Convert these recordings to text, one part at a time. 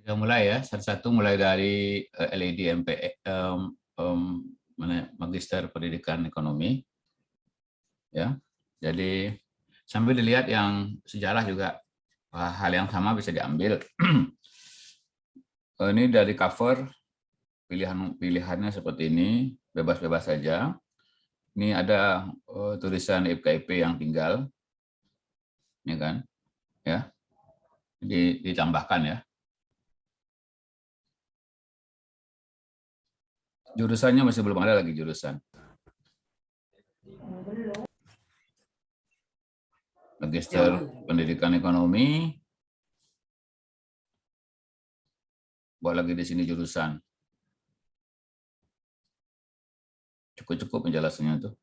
Ya mulai ya, satu-satu mulai dari LED MPE, Magister Pendidikan Ekonomi, ya. Jadi sambil dilihat yang sejarah juga hal yang sama bisa diambil. Ini dari cover pilihannya seperti ini, bebas-bebas saja. Ini ada tulisan FKIP yang tinggal, ya kan? Ya, ditambahkan ya. Jurusannya masih belum ada lagi jurusan. Magister Pendidikan Ekonomi. Buat lagi di sini jurusan. Cukup-cukup penjelasannya tuh.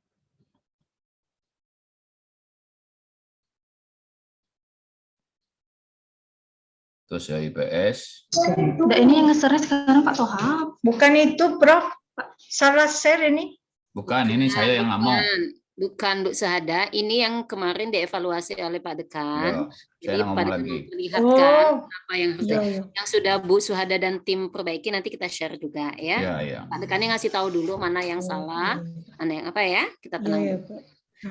Terus ya IPS. Udah ini yang nge-share sekarang Pak Toha. Bukan itu, Prof. Salah share ini. Bukan, ini saya yang ngomong. Bukan Bu Suhada, ini yang kemarin dievaluasi oleh Pak Dekan. Jadi Pak Dekan memperlihatkan apa yang harus yang sudah Bu Suhada dan tim perbaiki, nanti kita share juga ya. Pak Dekannya ngasih tahu dulu mana yang salah, mana yang apa ya, kita tenang.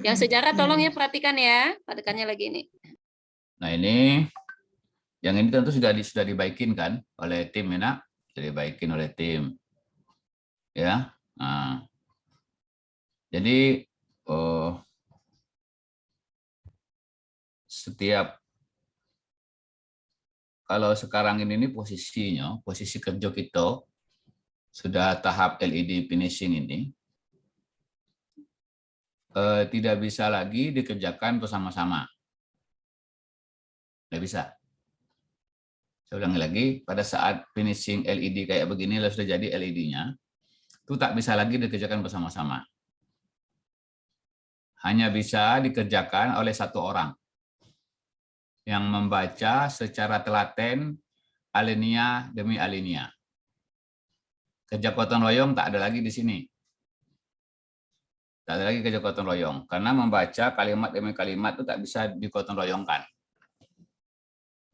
Yang sejarah tolong ya perhatikan ya, Pak Dekannya lagi ini. Nah ini, yang ini tentu sudah dibaikin kan oleh tim ya nak, sudah dibaikin oleh tim, ya. Nah, jadi setiap kalau sekarang ini posisinya, posisi kerja kita sudah tahap LED finishing ini, tidak bisa lagi dikerjakan bersama-sama. Tidak bisa. Saya ulangi lagi, pada saat finishing LED kayak begini, sudah jadi LED-nya, itu tak bisa lagi dikerjakan bersama-sama. Hanya bisa dikerjakan oleh satu orang yang membaca secara telaten alinea demi alinea. Kerja gotong royong tak ada lagi di sini. Tak ada lagi kerja gotong royong, karena membaca kalimat demi kalimat itu tak bisa digotong royongkan.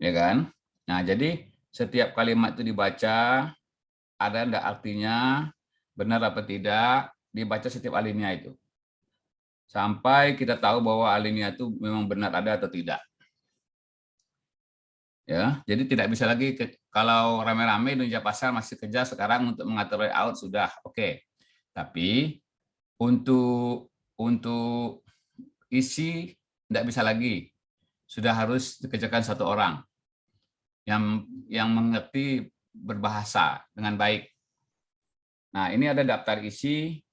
Ya kan? Nah, jadi setiap kalimat itu dibaca, ada enggak artinya, benar apa tidak, dibaca setiap alinea itu. Sampai kita tahu bahwa alinea itu memang benar ada atau tidak. Ya, jadi tidak bisa lagi kalau rame-rame Indonesia Pasar masih kerja sekarang untuk mengatur layout sudah oke. Tapi untuk isi tidak bisa lagi. Sudah harus dikerjakan satu orang yang mengerti berbahasa dengan baik. Nah, ini ada daftar isi,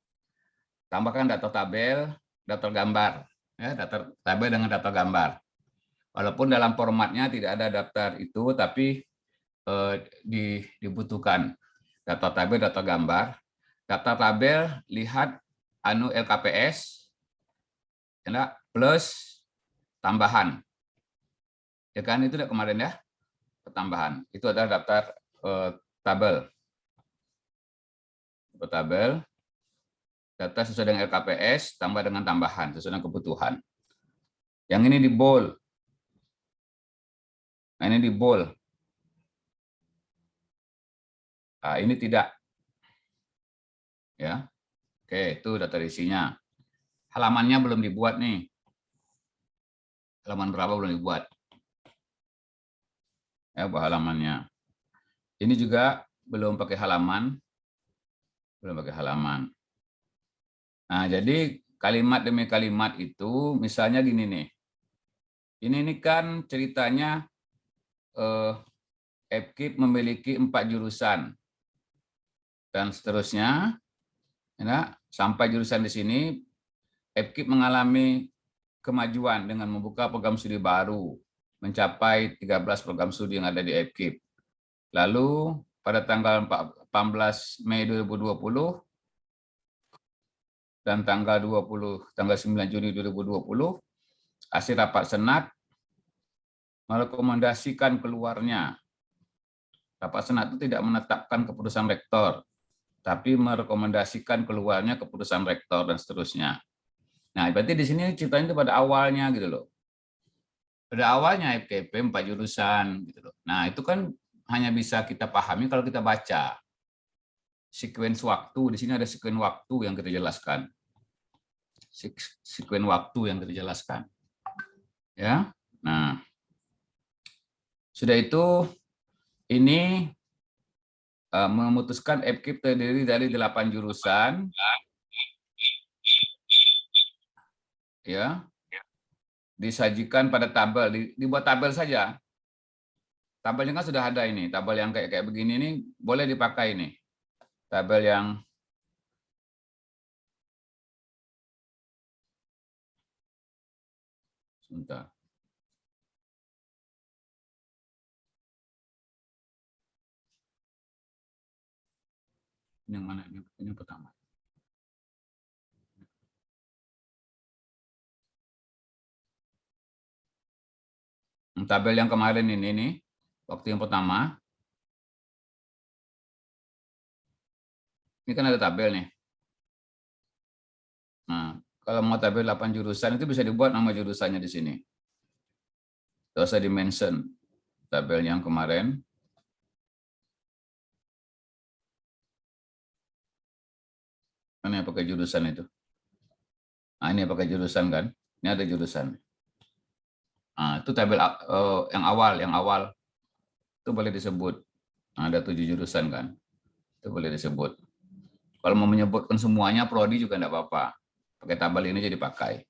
tambahkan daftar tabel, daftar gambar, ya, daftar tabel dengan daftar gambar. Walaupun dalam formatnya tidak ada daftar itu, tapi dibutuhkan daftar tabel, daftar gambar. Daftar tabel lihat LKPS, ya, plus tambahan. Ya kan, itu kemarin ya, tambahan. Itu adalah daftar tabel. Tabel. Data sesuai dengan LKPS, tambah dengan tambahan, sesuai dengan kebutuhan. Yang ini di bold. Nah, ini di bold. Nah, ini tidak. Ya. Oke, itu data isinya. Halamannya belum dibuat nih. Halaman berapa belum dibuat. Ya, halamannya. Ini juga belum pakai halaman. Belum pakai halaman. Nah, jadi kalimat demi kalimat itu misalnya gini nih. Ini kan ceritanya FKIP memiliki 4 jurusan dan seterusnya. Ya, sampai jurusan di sini FKIP mengalami kemajuan dengan membuka program studi baru, mencapai 13 program studi yang ada di FKIP. Lalu pada tanggal 14 Mei 2020 dan tanggal 9 Juni 2020, hasil rapat Senat merekomendasikan keluarnya. Rapat Senat itu tidak menetapkan keputusan rektor, tapi merekomendasikan keluarnya keputusan rektor dan seterusnya. Nah, berarti di sini ceritanya itu pada awalnya gitu loh. Pada awalnya FKIP 4 jurusan gitu loh. Nah, itu kan hanya bisa kita pahami kalau kita baca. Sekuens waktu, di sini ada sekuens waktu yang kita jelaskan. Sekuens waktu yang kita jelaskan. Ya. Nah, sudah itu ini memutuskan EPKIP terdiri dari 8 jurusan. Ya. Disajikan pada tabel, dibuat tabel saja. Tabelnya kan sudah ada ini, tabel yang kayak begini ini boleh dipakai ini. Tabel yang sebentar. Ini yang mana? Ini yang pertama. Tabel yang kemarin ini nih, waktu yang pertama. Ini kan ada tabel nih. Nah, kalau mau tabel 8 jurusan itu bisa dibuat nama jurusannya di sini. Tidak usah di-mention tabel yang kemarin. Mana yang pakai jurusan itu? Nah, ini yang pakai jurusan kan? Ini ada jurusan. Nah, itu tabel yang awal itu boleh disebut. Nah, ada 7 jurusan kan? Itu boleh disebut. Kalau mau menyebutkan semuanya, prodi juga enggak apa-apa. Pakai tabel ini jadi pakai.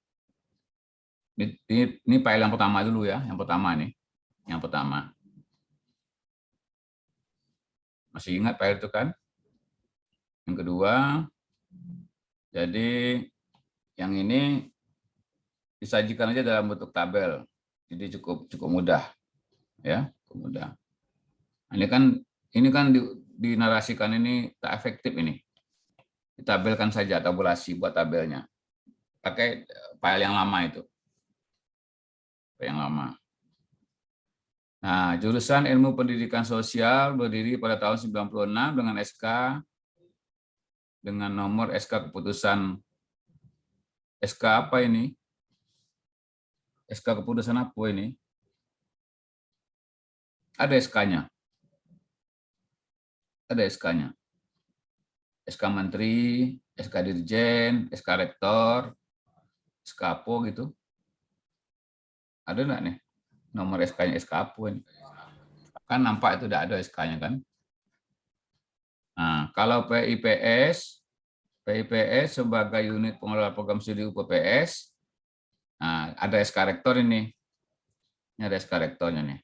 Ini file yang pertama dulu ya, yang pertama nih. Yang pertama. Masih ingat file itu kan? Yang kedua, jadi yang ini disajikan aja dalam bentuk tabel. Jadi cukup mudah. Ya, cukup mudah. Ini kan dinarasikan ini tak efektif ini. Ditabelkan saja, tabulasi buat tabelnya. Pakai file yang lama itu. Yang lama. Nah, jurusan Ilmu Pendidikan Sosial berdiri pada tahun 96 dengan SK dengan nomor SK keputusan SK apa ini? SK keputusan apa ini? Ada SK-nya. Ada SK-nya. SK Menteri, SK Dirjen, SK Rektor, SK Apo gitu. Ada enggak nih? Nomor SK-nya SK Apo ini. Kan nampak itu udah ada SK-nya kan. Nah, kalau PIPS sebagai unit pengelola program studi UPPS, nah, ada SK Rektor ini. Ini ada SK Rektornya nih.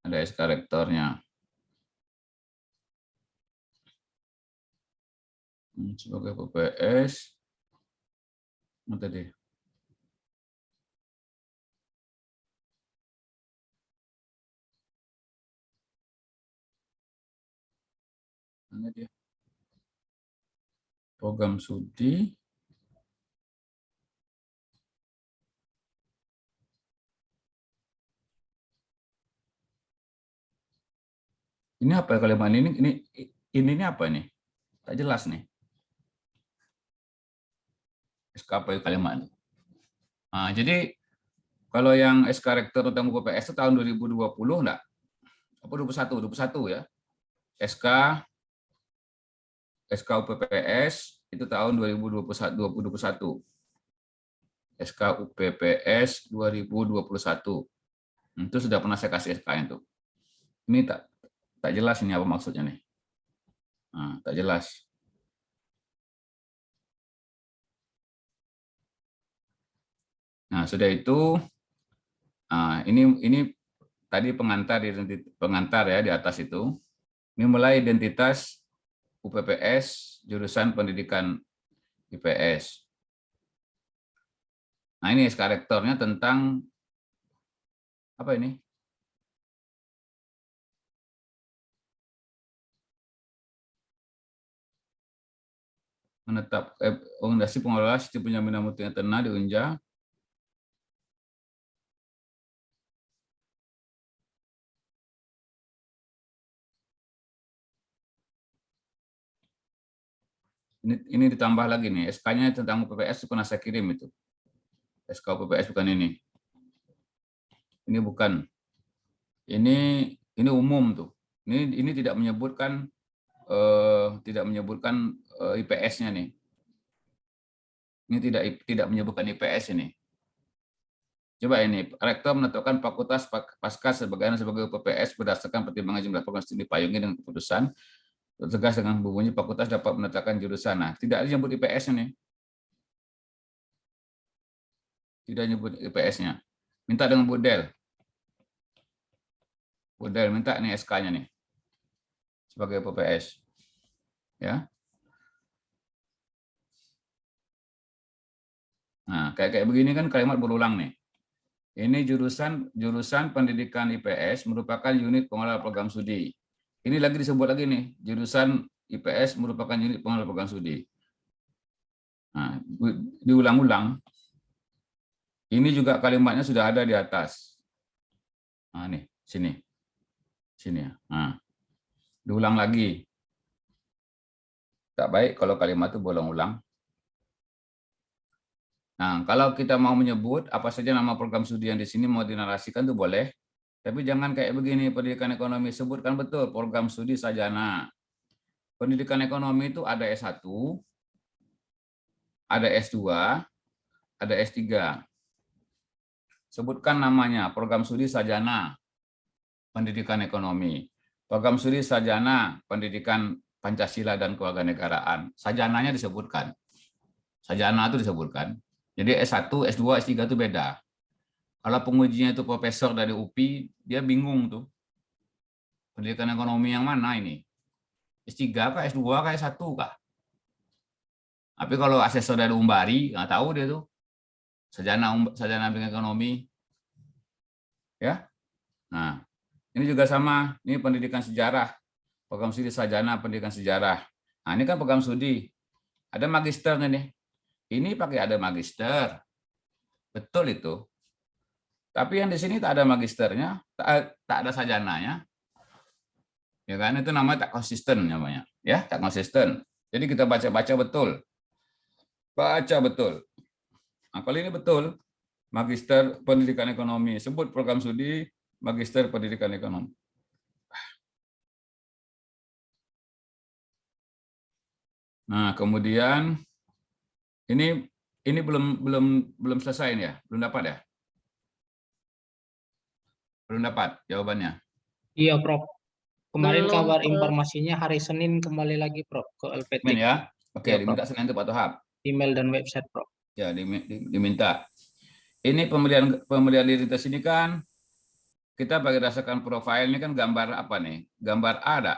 Ada SK Rektornya. Sebagai PPS, apa tadi? Mana dia? Program studi. Ini apa kalimat ini apa nih? Tak jelas nih. SK kalimat. Nah, jadi kalau yang SK Rektor tentang UPPS itu tahun 2020 enggak? Apa 21 ya? SK UPPS itu tahun 2021. SK UPPS 2021. Itu sudah pernah saya kasih SK itu. Ini tak jelas ini apa maksudnya nih. Nah, tak jelas. Nah, sudah itu ini tadi pengantar ya di atas itu. Ini mulai identitas UPPS jurusan pendidikan IPS. Nah, ini SK Rektornya tentang apa ini? Menetap organisasi pengelola sistem penjaminan mutu yang terna di Unja. Ini ditambah lagi nih, SK-nya tentang UPPS pernah saya kirim itu. SK UPPS bukan ini. Ini bukan. Ini Ini umum tuh. Ini tidak menyebutkan IPS-nya nih. Ini tidak menyebutkan IPS ini. Coba ini, rektor menetapkan fakultas pasca sebagai PPS berdasarkan pertimbangan jumlah program studi dipayungi dengan keputusan tegas dengan berbunyi fakultas dapat menetapkan jurusan. Nah, tidak disebut IPS ini. Tidak menyebut IPS-nya. Minta dengan Budel. Budel minta nih SK-nya nih sebagai PPS. Ya. Nah, kayak begini kan kalimat berulang nih. Ini jurusan pendidikan IPS merupakan unit pengelola program studi. Ini lagi disebut lagi nih, jurusan IPS merupakan unit pengelola program studi. Nah, diulang-ulang. Ini juga kalimatnya sudah ada di atas. Nah, nih, sini. Sini ya. Nah, diulang lagi. Tak baik kalau kalimat itu berulang-ulang. Nah, kalau kita mau menyebut apa saja nama program studi yang di sini mau dinarasikan itu boleh. Tapi jangan kayak begini, pendidikan ekonomi sebutkan betul program studi sarjana. Pendidikan ekonomi itu ada S1, ada S2, ada S3. Sebutkan namanya, program studi sarjana pendidikan ekonomi. Program studi sarjana pendidikan Pancasila dan Kewarganegaraan. Sarjananya disebutkan. Sarjana itu disebutkan. Jadi S1, S2, S3 itu beda. Kalau pengujinya itu profesor dari UPI, dia bingung tuh. Pendidikan ekonomi yang mana ini? S3 kah, S2 kah, S1 kah? Tapi kalau asesor dari Umbari, nggak tahu dia tuh. Sarjana pendidikan ekonomi. Ya. Nah, ini juga sama. Ini pendidikan sejarah. Program studi sarjana pendidikan sejarah. Nah, ini kan program studi. Ada magisternya nih. Ini pakai ada magister. Betul itu. Tapi yang di sini tak ada magisternya, tak ada sarjananya. Ya kan, itu namanya tak konsisten namanya. Ya, tak konsisten. Jadi kita baca-baca betul. Baca betul. Nah, kalau ini betul, magister pendidikan ekonomi, sebut program studi magister pendidikan ekonomi. Nah, kemudian ini belum selesai ini ya, belum dapat ya? Belum dapat jawabannya. Iya, Prof. Kemarin Belum, kabar Prof. informasinya hari Senin kembali lagi, Prof, ke LPT. Ya. Oke, Ya, diminta Senin itu Pak Tohab. Email dan website, Prof. Ya, diminta. Ini pemilihan identitas ini kan kita berdasarkan profil ini kan gambar apa nih? Gambar A ada.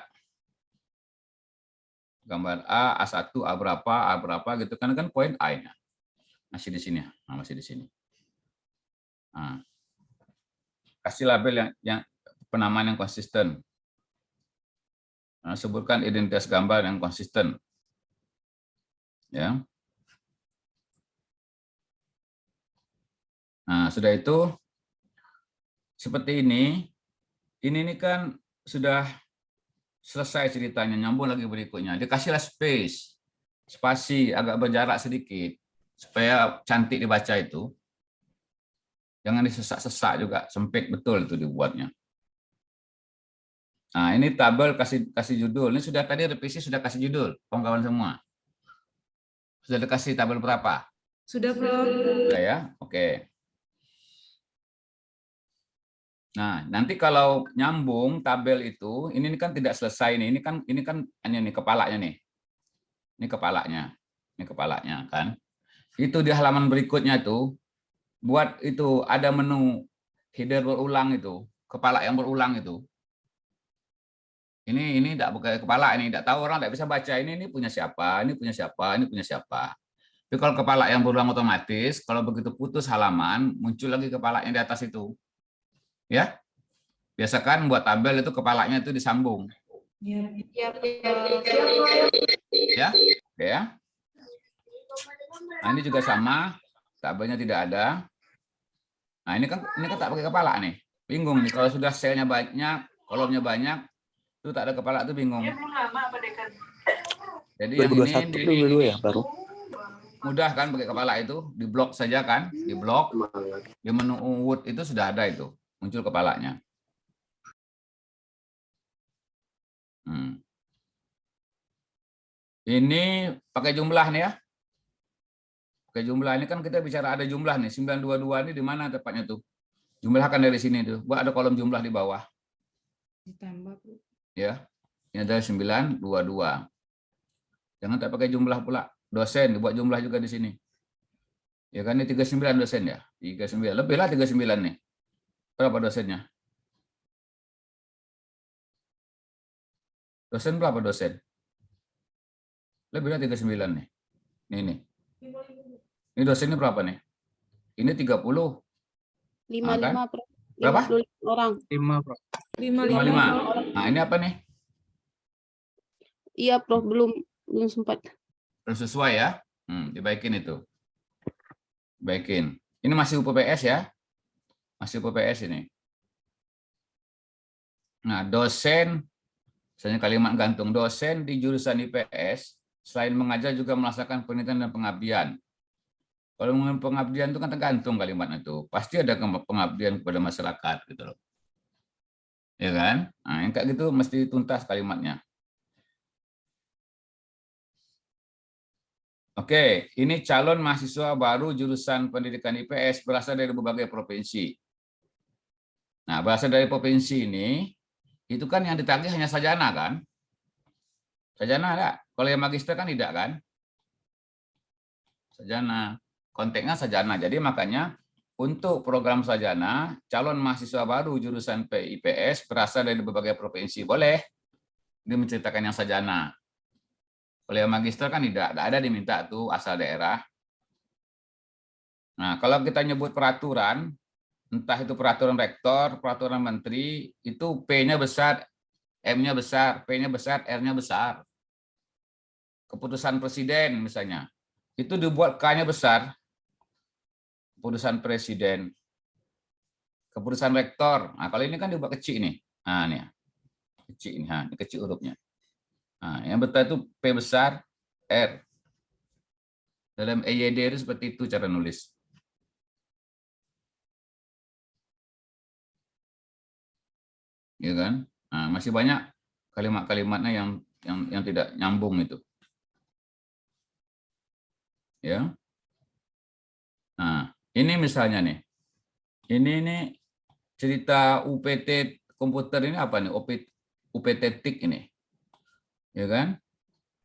Gambar A, A1, A berapa gitu kan poin A-nya. Masih di sini. Nah, masih di sini. Nah, kasih label yang penamaan yang konsisten. Nah, sebutkan identitas gambar yang konsisten. Ya. Nah, sudah itu seperti ini kan sudah selesai ceritanya, nyambung lagi berikutnya. Dikasihlah spasi agak berjarak sedikit supaya cantik dibaca itu. Jangan disesak-sesak juga, sempit betul itu dibuatnya. Nah, ini tabel kasih judul. Ini sudah tadi revisi sudah kasih judul, kawan-kawan semua. Sudah dikasih tabel berapa? Sudah, Prof. Sudah ya? Oke. Nah, nanti kalau nyambung tabel itu, ini kan tidak selesai nih. Ini kan hanya nih kepalanya nih. Ini kepalanya. Ini kepalanya kan. Itu di halaman berikutnya itu buat itu ada menu header berulang itu, kepala yang berulang itu. Ini tidak pakai kepala ini, tidak tahu orang tidak bisa baca ini punya siapa, ini punya siapa, ini punya siapa. Tapi kalau kepala yang berulang otomatis, kalau begitu putus halaman, muncul lagi kepala yang di atas itu. Ya. Biasakan buat tabel itu kepalanya itu disambung. Ya. Ya. Oke ya. Nah, ini juga sama, tabelnya tidak ada. Nah, ini kan tak pakai kepala nih. Bingung nih kalau sudah selnya banyak, kolomnya banyak, itu tak ada kepala itu bingung. Jadi yang ini ya baru. Mudah kan pakai kepala itu, di blok saja kan, di blok. Di menu Word itu sudah ada itu, muncul kepalanya. Ini pakai jumlah nih ya. Pakai jumlah ini kan kita bicara ada jumlah nih. 922 ini di mana tepatnya tuh? Jumlahkan dari sini tuh. Buat ada kolom jumlah di bawah. Ditambah, Bu. Ya. Ini adalah 922. Jangan tak pakai jumlah pula. Dosen dibuat jumlah juga di sini. Ya kan ini 39 dosen ya. 39. Lebihlah 39 nih. Berapa dosennya? Dosen berapa dosen? Lebihlah 39 nih. Ini. Ini dosennya berapa nih? Ini 30. 55, Prof. Berapa? 55 orang. 5, Prof. 55. Nah, ini apa nih? Iya, Prof, belum sempat. Belum sesuai ya? Dibaikin itu. Baikin. Ini masih UPPS ya? Masih UPPS ini. Nah, dosen, misalnya kalimat gantung, dosen di jurusan IPS, selain mengajar juga melaksanakan penelitian dan pengabdian. Kalau mengenai pengabdian itu kan tergantung kalimatnya itu. Pasti ada pengabdian kepada masyarakat gitu loh. Ya kan? Nah, yang kayak gitu mesti tuntas kalimatnya. Oke, ini calon mahasiswa baru jurusan pendidikan IPS berasal dari berbagai provinsi. Nah, berasal dari provinsi ini, itu kan yang ditagih hanya sarjana kan? Sarjana enggak? Kalau yang magister kan tidak kan? Sarjana. Konteksnya sarjana. Jadi makanya untuk program sarjana, calon mahasiswa baru jurusan IPS berasal dari berbagai provinsi. Boleh. Dia menceritakan yang sarjana. Kalau yang magister kan tidak ada diminta tuh asal daerah. Nah, kalau kita nyebut peraturan, entah itu peraturan rektor, peraturan menteri, itu P-nya besar, M-nya besar, P-nya besar, R-nya besar. Keputusan presiden misalnya, itu dibuat K-nya besar. Keputusan presiden. Keputusan rektor. Nah, kalau ini kan dibuat kecil nih. Nah, ini. Kecil ini, ini kecil hurufnya. Nah, yang betul itu P besar, R. Dalam EYD itu seperti itu cara nulis. Ya kan? Nah, masih banyak kalimat-kalimatnya yang tidak nyambung itu. Ya. Nah, ini misalnya nih. Ini cerita UPT komputer ini apa nih? UPT TIK ini. Ya kan?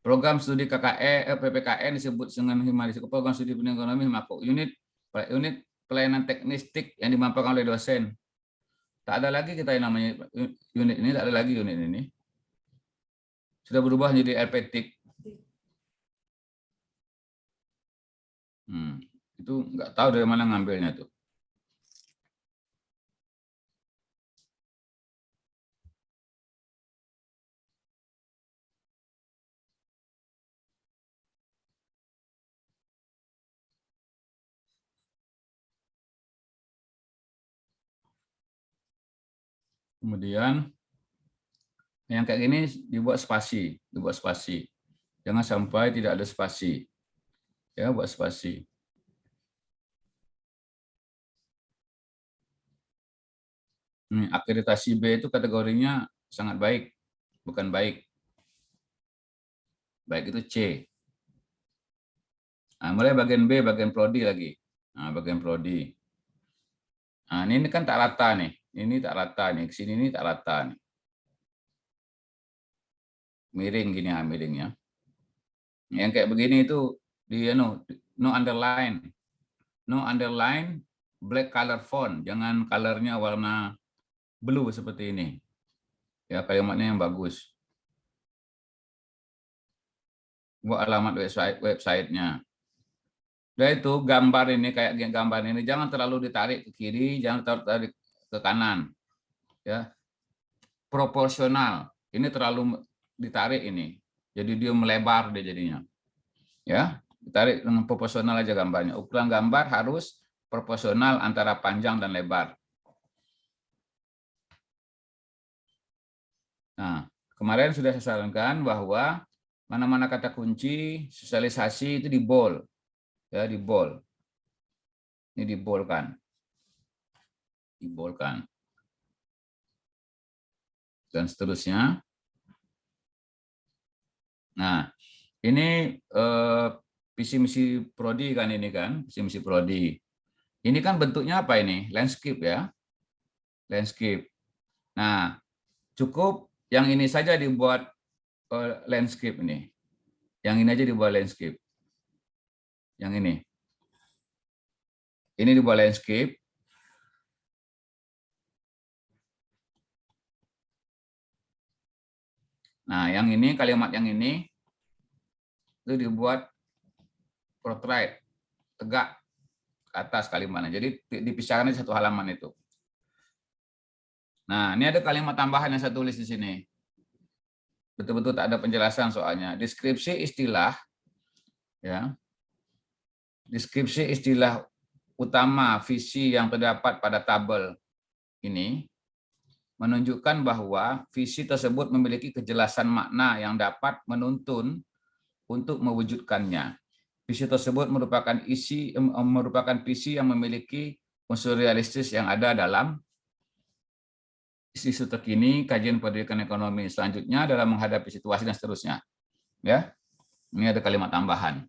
Program studi PPKN disebut dengan Himarisiko program studi pendidikan ekonomi Himako unit pelayanan teknis TIK yang dimampangkan oleh dosen. Tak ada lagi kita yang namanya unit ini, tak ada lagi unit ini. Sudah berubah menjadi LPTIK. Itu nggak tahu dari mana ngambilnya tuh. Kemudian yang kayak gini dibuat spasi, Jangan sampai tidak ada spasi. Ya, buat spasi. Akreditasi B itu kategorinya sangat baik, bukan baik. Baik itu C. Nah, mulai bagian B, bagian prodi lagi. Nah, bagian prodi. Nah, ini kan tak rata nih. Ini tak rata nih. Kesini ini tak rata nih. Miring gini ya, miringnya. Yang kayak begini itu di no underline. No underline, black color font. Jangan colornya warna blue seperti ini. Ya, kalimatnya yang bagus. Buat alamat website-nya. Udah itu gambar ini kayak gambar ini jangan terlalu ditarik ke kiri, jangan terlalu tarik ke kanan. Ya. Proporsional. Ini terlalu ditarik ini. Jadi dia melebar dia jadinya. Ya, ditarik dengan proporsional aja gambarnya. Ukuran gambar harus proporsional antara panjang dan lebar. Nah, kemarin sudah saya sarankan bahwa mana-mana kata kunci sosialisasi itu di bold. Ya, di bold. Ini dibolkan. Dibolkan. Dan seterusnya. Nah, ini visi misi prodi kan ini kan, visi misi prodi. Ini kan bentuknya apa ini? Landscape ya. Landscape. Nah, cukup yang ini saja dibuat landscape ini. Yang ini aja dibuat landscape. Yang ini. Ini dibuat landscape. Nah, yang ini, kalimat yang ini, itu dibuat portrait, tegak, ke atas kalimatnya. Jadi dipisahkan di satu halaman itu. Nah, ini ada kalimat tambahan yang saya tulis di sini. Betul-betul tak ada penjelasan soalnya. Deskripsi istilah, ya. Deskripsi istilah utama visi yang terdapat pada tabel ini menunjukkan bahwa visi tersebut memiliki kejelasan makna yang dapat menuntun untuk mewujudkannya. Visi tersebut merupakan visi yang memiliki unsur realistis yang ada dalam isu terkini, kajian pendidikan ekonomi selanjutnya dalam menghadapi situasi dan seterusnya. Ya, ini ada kalimat tambahan.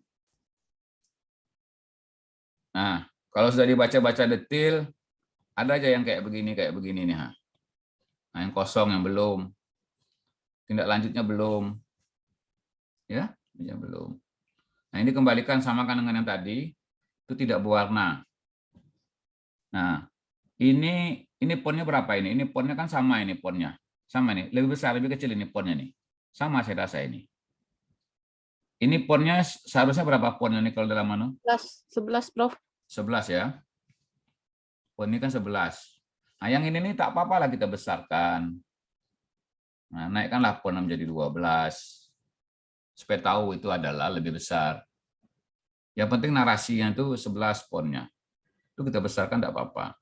Nah, kalau sudah dibaca-baca detail, ada aja yang kayak begini nih. Nah, yang kosong, yang belum, tindak lanjutnya belum, ya belum. Nah, ini kembalikan samakan dengan yang tadi, itu tidak berwarna. Nah, ini fontnya berapa ini? Ini fontnya kan sama ini fontnya, sama nih, lebih besar, lebih kecil ini fontnya nih, sama saya rasa ini. Ini fontnya seharusnya berapa fontnya nih kalau dalam mana? 11, Prof. 11 ya. Font ini kan 11. Nah, yang ini nih tak apa-apa lah kita besarkan. Nah, naikkanlah font menjadi 12. Supaya tahu itu adalah lebih besar. Yang penting narasinya itu 11 fontnya. Itu kita besarkan tidak apa-apa.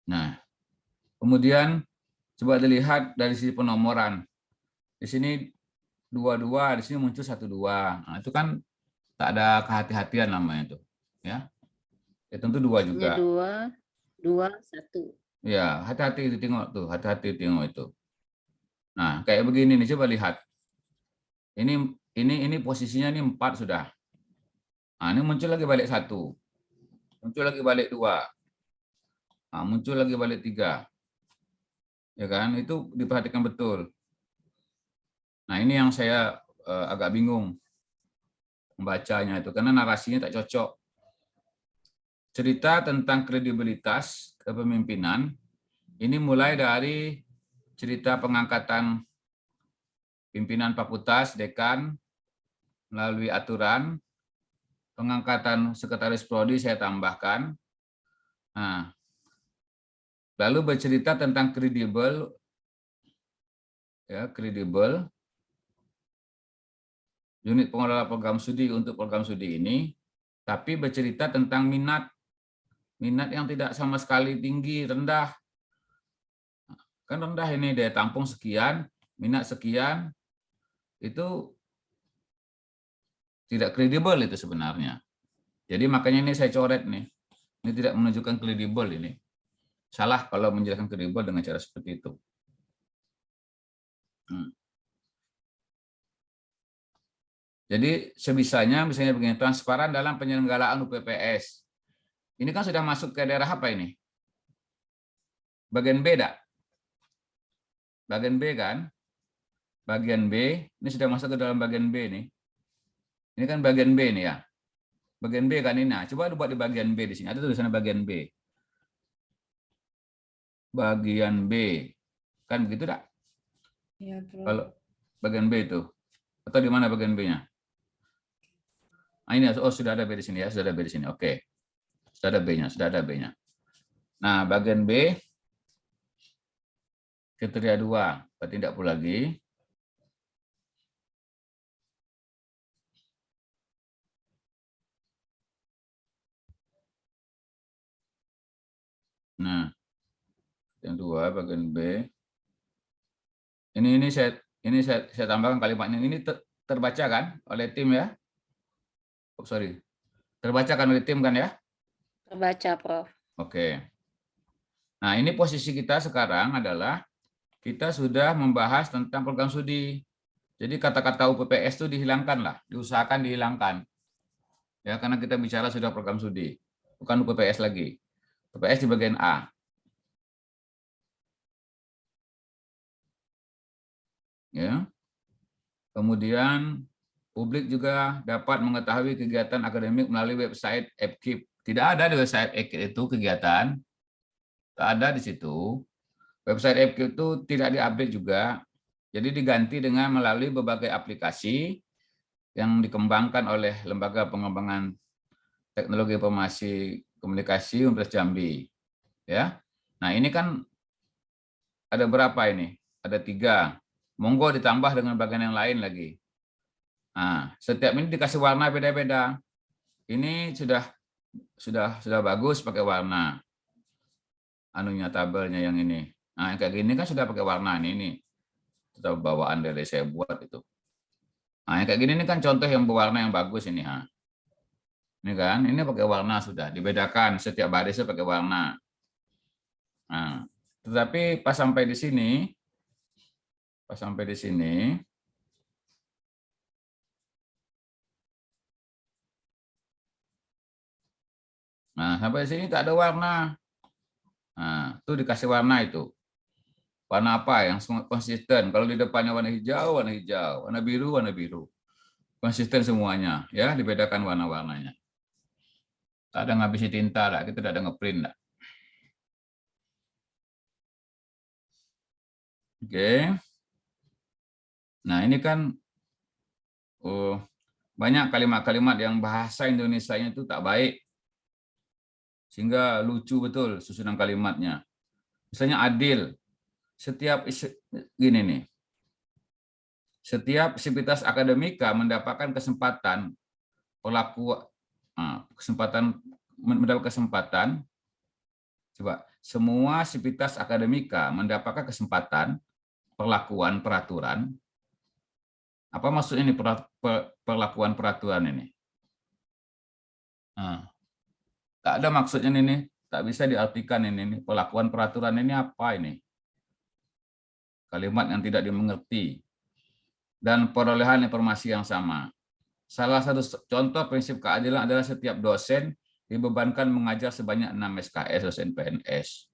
Nah, kemudian coba dilihat dari sisi penomoran. Di sini 22, di sini muncul 12. Nah, itu kan tak ada kehati-hatian namanya itu, ya. Ya tentu 2 juga. 2, 1. Ya, hati-hati tengok tuh, hati-hati tengok itu. Nah, kayak begini nih, coba lihat. Ini posisinya nih 4 sudah. Nah, ini muncul lagi balik 1. Muncul lagi balik 2. Nah, muncul lagi balik 3. Ya kan? Itu diperhatikan betul. Nah, ini yang saya agak bingung membacanya itu karena narasinya tak cocok. Cerita tentang kredibilitas kepemimpinan ini mulai dari cerita pengangkatan pimpinan fakultas, dekan melalui aturan, pengangkatan sekretaris prodi saya tambahkan. Nah, lalu bercerita tentang kredibel, ya kredibel, unit pengelola program studi untuk program studi ini, tapi bercerita tentang minat yang tidak sama sekali tinggi, rendah. Kan rendah ini, daya tampung sekian, minat sekian, itu tidak kredibel itu sebenarnya. Jadi makanya ini saya coret nih. Ini tidak menunjukkan kredibel ini. Salah kalau menjelaskan kredibel dengan cara seperti itu. Jadi sebisanya misalnya begini, transparan dalam penyelenggaraan UPPS. Ini kan sudah masuk ke daerah apa ini? Bagian B tak? Bagian B kan? Bagian B, ini sudah masuk ke dalam bagian B nih. Ini kan bagian B nih ya. Bagian B kan ini. Nah, coba buat di bagian B di sini. Ada tulisannya bagian B. Bagian B. Kan begitu tak? Ya, Prof. Kalau bagian B itu. Atau di mana bagian B-nya? Nah, ini sudah ada B di sini ya, sudah ada B di sini. Oke. Sudah ada B-nya, sudah ada B-nya. Nah, bagian B kriteria 2, berarti tidak perlu lagi. Nah, yang 2 bagian B. Ini saya tambahkan kalimatnya. Ini terbaca kan oleh tim ya? sorry. Terbaca kan oleh tim kan ya? Terbaca, Prof. Oke. Nah, ini posisi kita sekarang adalah kita sudah membahas tentang program studi. Jadi kata-kata UPPS itu dihilangkan lah, diusahakan dihilangkan. Ya, karena kita bicara sudah program studi, bukan UPPS lagi. UPPS di bagian A. Ya. Kemudian publik juga dapat mengetahui kegiatan akademik melalui website EPKIP. Tidak ada di website EPKIP itu kegiatan. Tak ada di situ. Website EPKIP itu tidak diupdate juga. Jadi diganti dengan melalui berbagai aplikasi yang dikembangkan oleh Lembaga Pengembangan Teknologi Informasi Komunikasi Universitas Jambi. Ya. Nah, ini kan ada berapa ini? Ada 3. Monggo ditambah dengan bagian yang lain lagi. Nah, setiap ini dikasih warna beda-beda. Ini sudah bagus pakai warna. Anunya tabelnya yang ini. Nah, yang kayak gini kan sudah pakai warna ini. Itu bawaan dari saya buat itu. Nah, yang kayak gini ini kan contoh yang berwarna yang bagus ini. Ha. Ini kan, ini pakai warna sudah dibedakan setiap barisnya pakai warna. Nah, tetapi pas sampai di sini, nah sampai sini tak ada warna. Nah, itu dikasih warna itu. Warna apa yang konsisten? Kalau di depannya warna hijau, warna biru. Konsisten semuanya, ya, dibedakan warna-warnanya. Tak ada ngabisi tinta lah, kita tidak ada ngeprint lah. Oke. Nah, ini kan banyak kalimat-kalimat yang bahasa Indonesianya itu tak baik. Sehingga lucu betul susunan kalimatnya. Misalnya adil. Setiap sivitas akademika mendapatkan kesempatan coba semua sivitas akademika mendapatkan kesempatan perlakuan peraturan. Apa maksudnya ini perlakuan peraturan ini? Nah, tak ada maksudnya ini, tak bisa diartikan ini perlakuan peraturan ini apa ini? Kalimat yang tidak dimengerti dan perolehan informasi yang sama. Salah satu contoh prinsip keadilan adalah setiap dosen dibebankan mengajar sebanyak 6 SKS dosen PNS.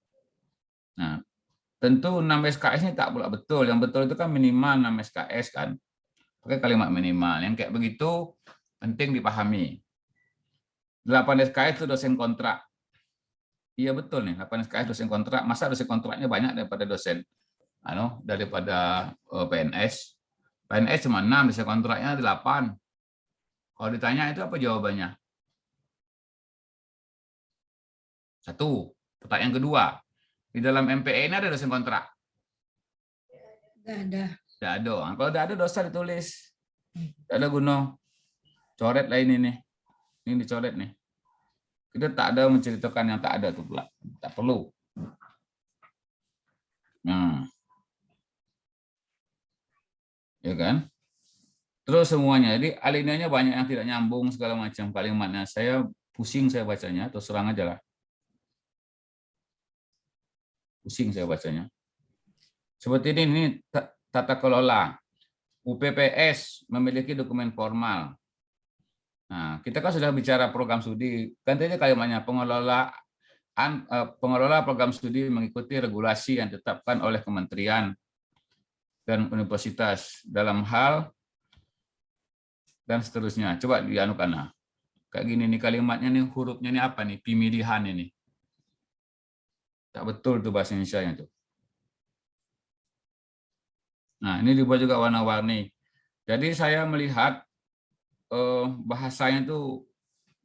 Nah, tentu 6 SKS ini tak pula betul. Yang betul itu kan minimal 6 SKS kan. Pakai kalimat minimal. Yang kayak begitu penting dipahami. 8 SKS itu dosen kontrak. Iya betul nih, 8 SKS dosen kontrak. Masa dosen kontraknya banyak daripada dosen daripada PNS. PNS cuma 6, dosen kontraknya 8. Kalau ditanya itu apa jawabannya? 1. Pertanyaan kedua, di dalam MPE ini ada dosen kontrak? Nggak ada. Tidak ada. Kalau tidak ada dosa ditulis. Tidak ada guna. Coret lah ini nih. Ini dicoret nih. Kita tak ada menceritakan yang tak ada tuh pula. Tak perlu. Nah. Ya kan? Terus semuanya. Jadi alinenya banyak yang tidak nyambung segala macam kalimatnya. Saya pusing saya bacanya, terus serang aja lah. Pusing saya bacanya. Seperti ini tata kelola. UPPS memiliki dokumen formal. Nah, kita kan sudah bicara program studi. Gantinya kalimatnya pengelola program studi mengikuti regulasi yang ditetapkan oleh kementerian dan universitas dalam hal dan seterusnya. Coba dianukan. Nah, kayak gini nih kalimatnya nih, hurufnya nih apa nih? Pemilihan ini. Tak betul tuh bahasa Indonesia-nya tuh. Nah, ini dibuat juga warna-warni. Jadi saya melihat bahasanya itu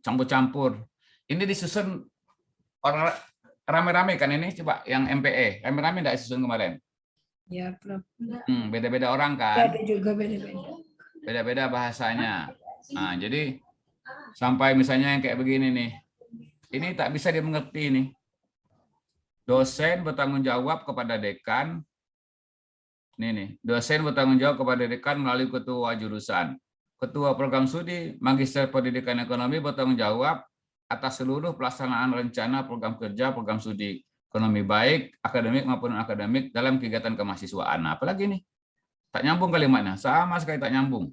campur-campur. Ini disusun orang rame-rame kan ini, coba yang MPE. Rame-rame enggak disusun kemarin? Ya, Prof. Beda-beda orang kan? Ada juga beda-beda. Beda-beda bahasanya. Nah, jadi sampai misalnya yang kayak begini nih. Ini tak bisa dimengerti nih. Dosen bertanggung jawab kepada dekan. Ini nih, dosen bertanggung jawab kepada dekan melalui ketua jurusan. Ketua Program Studi Magister Pendidikan Ekonomi bertanggung jawab atas seluruh pelaksanaan rencana program kerja, program studi ekonomi baik akademik maupun akademik dalam kegiatan kemahasiswaan. Nah, apalagi nih? Tak nyambung kalimatnya, sama sekali tak nyambung.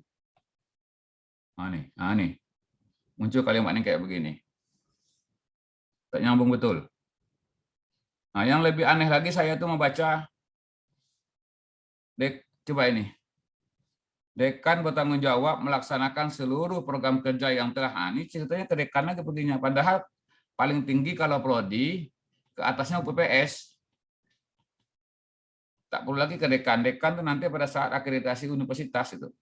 Nah, nih. Muncul kalimat ini kayak begini. Tak nyambung betul. Nah, yang lebih aneh lagi saya tuh membaca coba ini. Dekan bertanggung jawab melaksanakan seluruh program kerja yang telah. Nah, ini ceritanya ke dekan lagi begini. Padahal paling tinggi kalau prodi, ke atasnya UPPS. Tak perlu lagi ke dekan. Dekan itu nanti pada saat akreditasi universitas itu.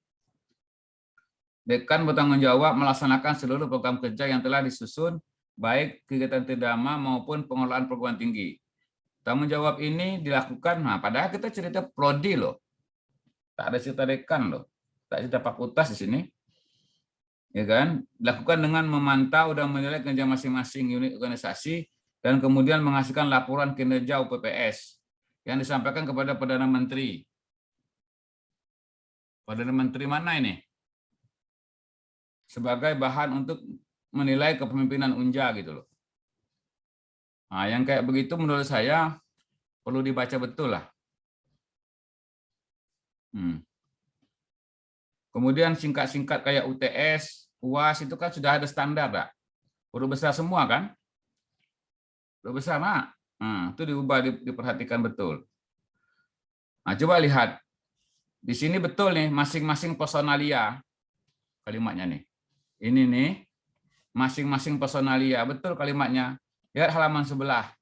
Dekan bertanggung jawab melaksanakan seluruh program kerja yang telah disusun, baik kegiatan terdama maupun pengelolaan perguruan tinggi. Tanggung jawab ini dilakukan, nah padahal kita cerita prodi loh. Tak ada cerita dekan loh. Tak cerita fakultas di sini. Ya kan? Dilakukan dengan memantau dan menilai kinerja masing-masing unit organisasi dan kemudian menghasilkan laporan kinerja UPPS yang disampaikan kepada Perdana Menteri. Perdana Menteri mana ini? Sebagai bahan untuk menilai kepemimpinan Unja gitu loh. Nah, yang kayak begitu menurut saya perlu dibaca betul lah. Kemudian singkat-singkat kayak UTS, UAS itu kan sudah ada standar, Pak. Huruf besar semua kan? Huruf besar, Mak. Nah, itu diubah, diperhatikan betul. Nah, coba lihat. Di sini betul nih, masing-masing personalia. Kalimatnya nih. Ini nih, masing-masing personalia. Betul kalimatnya. Lihat halaman sebelah.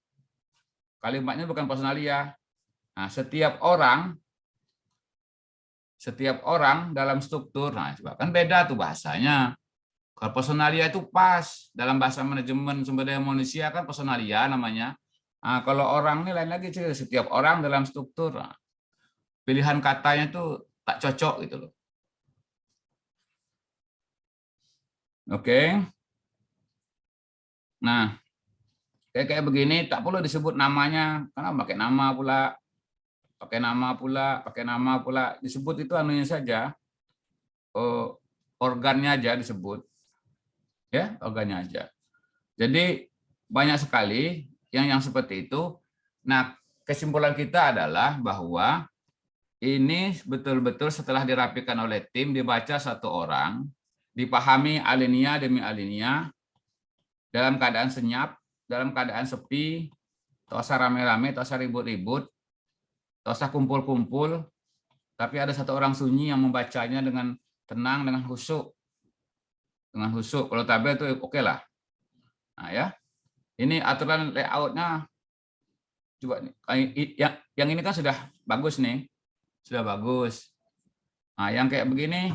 Kalimatnya bukan personalia. Nah, setiap orang dalam struktur, nah kan beda tuh bahasanya. Kalau personalia itu pas, dalam bahasa manajemen sumber daya manusia kan personalia namanya. Nah, kalau orang ini lain lagi, setiap orang dalam struktur. Nah, pilihan katanya itu tak cocok gitu loh. Oke. Nah, kayak begini tak perlu disebut namanya, karena pakai nama pula, disebut itu anunya saja, organnya aja disebut, ya organnya aja. Jadi banyak sekali yang seperti itu. Nah, kesimpulan kita adalah bahwa ini betul-betul setelah dirapikan oleh tim, dibaca satu orang, dipahami alinea demi alinea, dalam keadaan senyap, dalam keadaan sepi, tak usah rame-rame, tak usah ribut-ribut, tak usah kumpul-kumpul, tapi ada satu orang sunyi yang membacanya dengan tenang, dengan khusyuk. Dengan khusyuk, kalau tabel itu oke lah. Nah ya, ini aturan layoutnya, coba yang ini kan sudah bagus nih, sudah bagus. Nah yang kayak begini,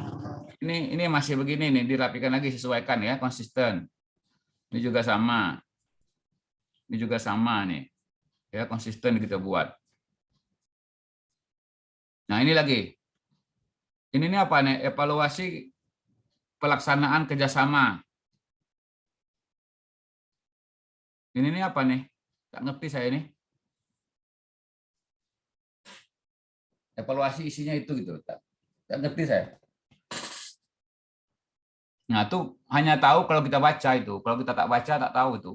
ini masih begini nih, dirapikan lagi, sesuaikan ya, konsisten. Ini juga sama nih, ya konsisten kita buat. Nah ini lagi, ini apa nih? Evaluasi pelaksanaan kerjasama. Ini apa nih? Tak ngerti saya ini. Evaluasi isinya itu gitu, tak ngerti saya. Nah itu hanya tahu kalau kita baca itu, kalau kita tak baca tak tahu itu.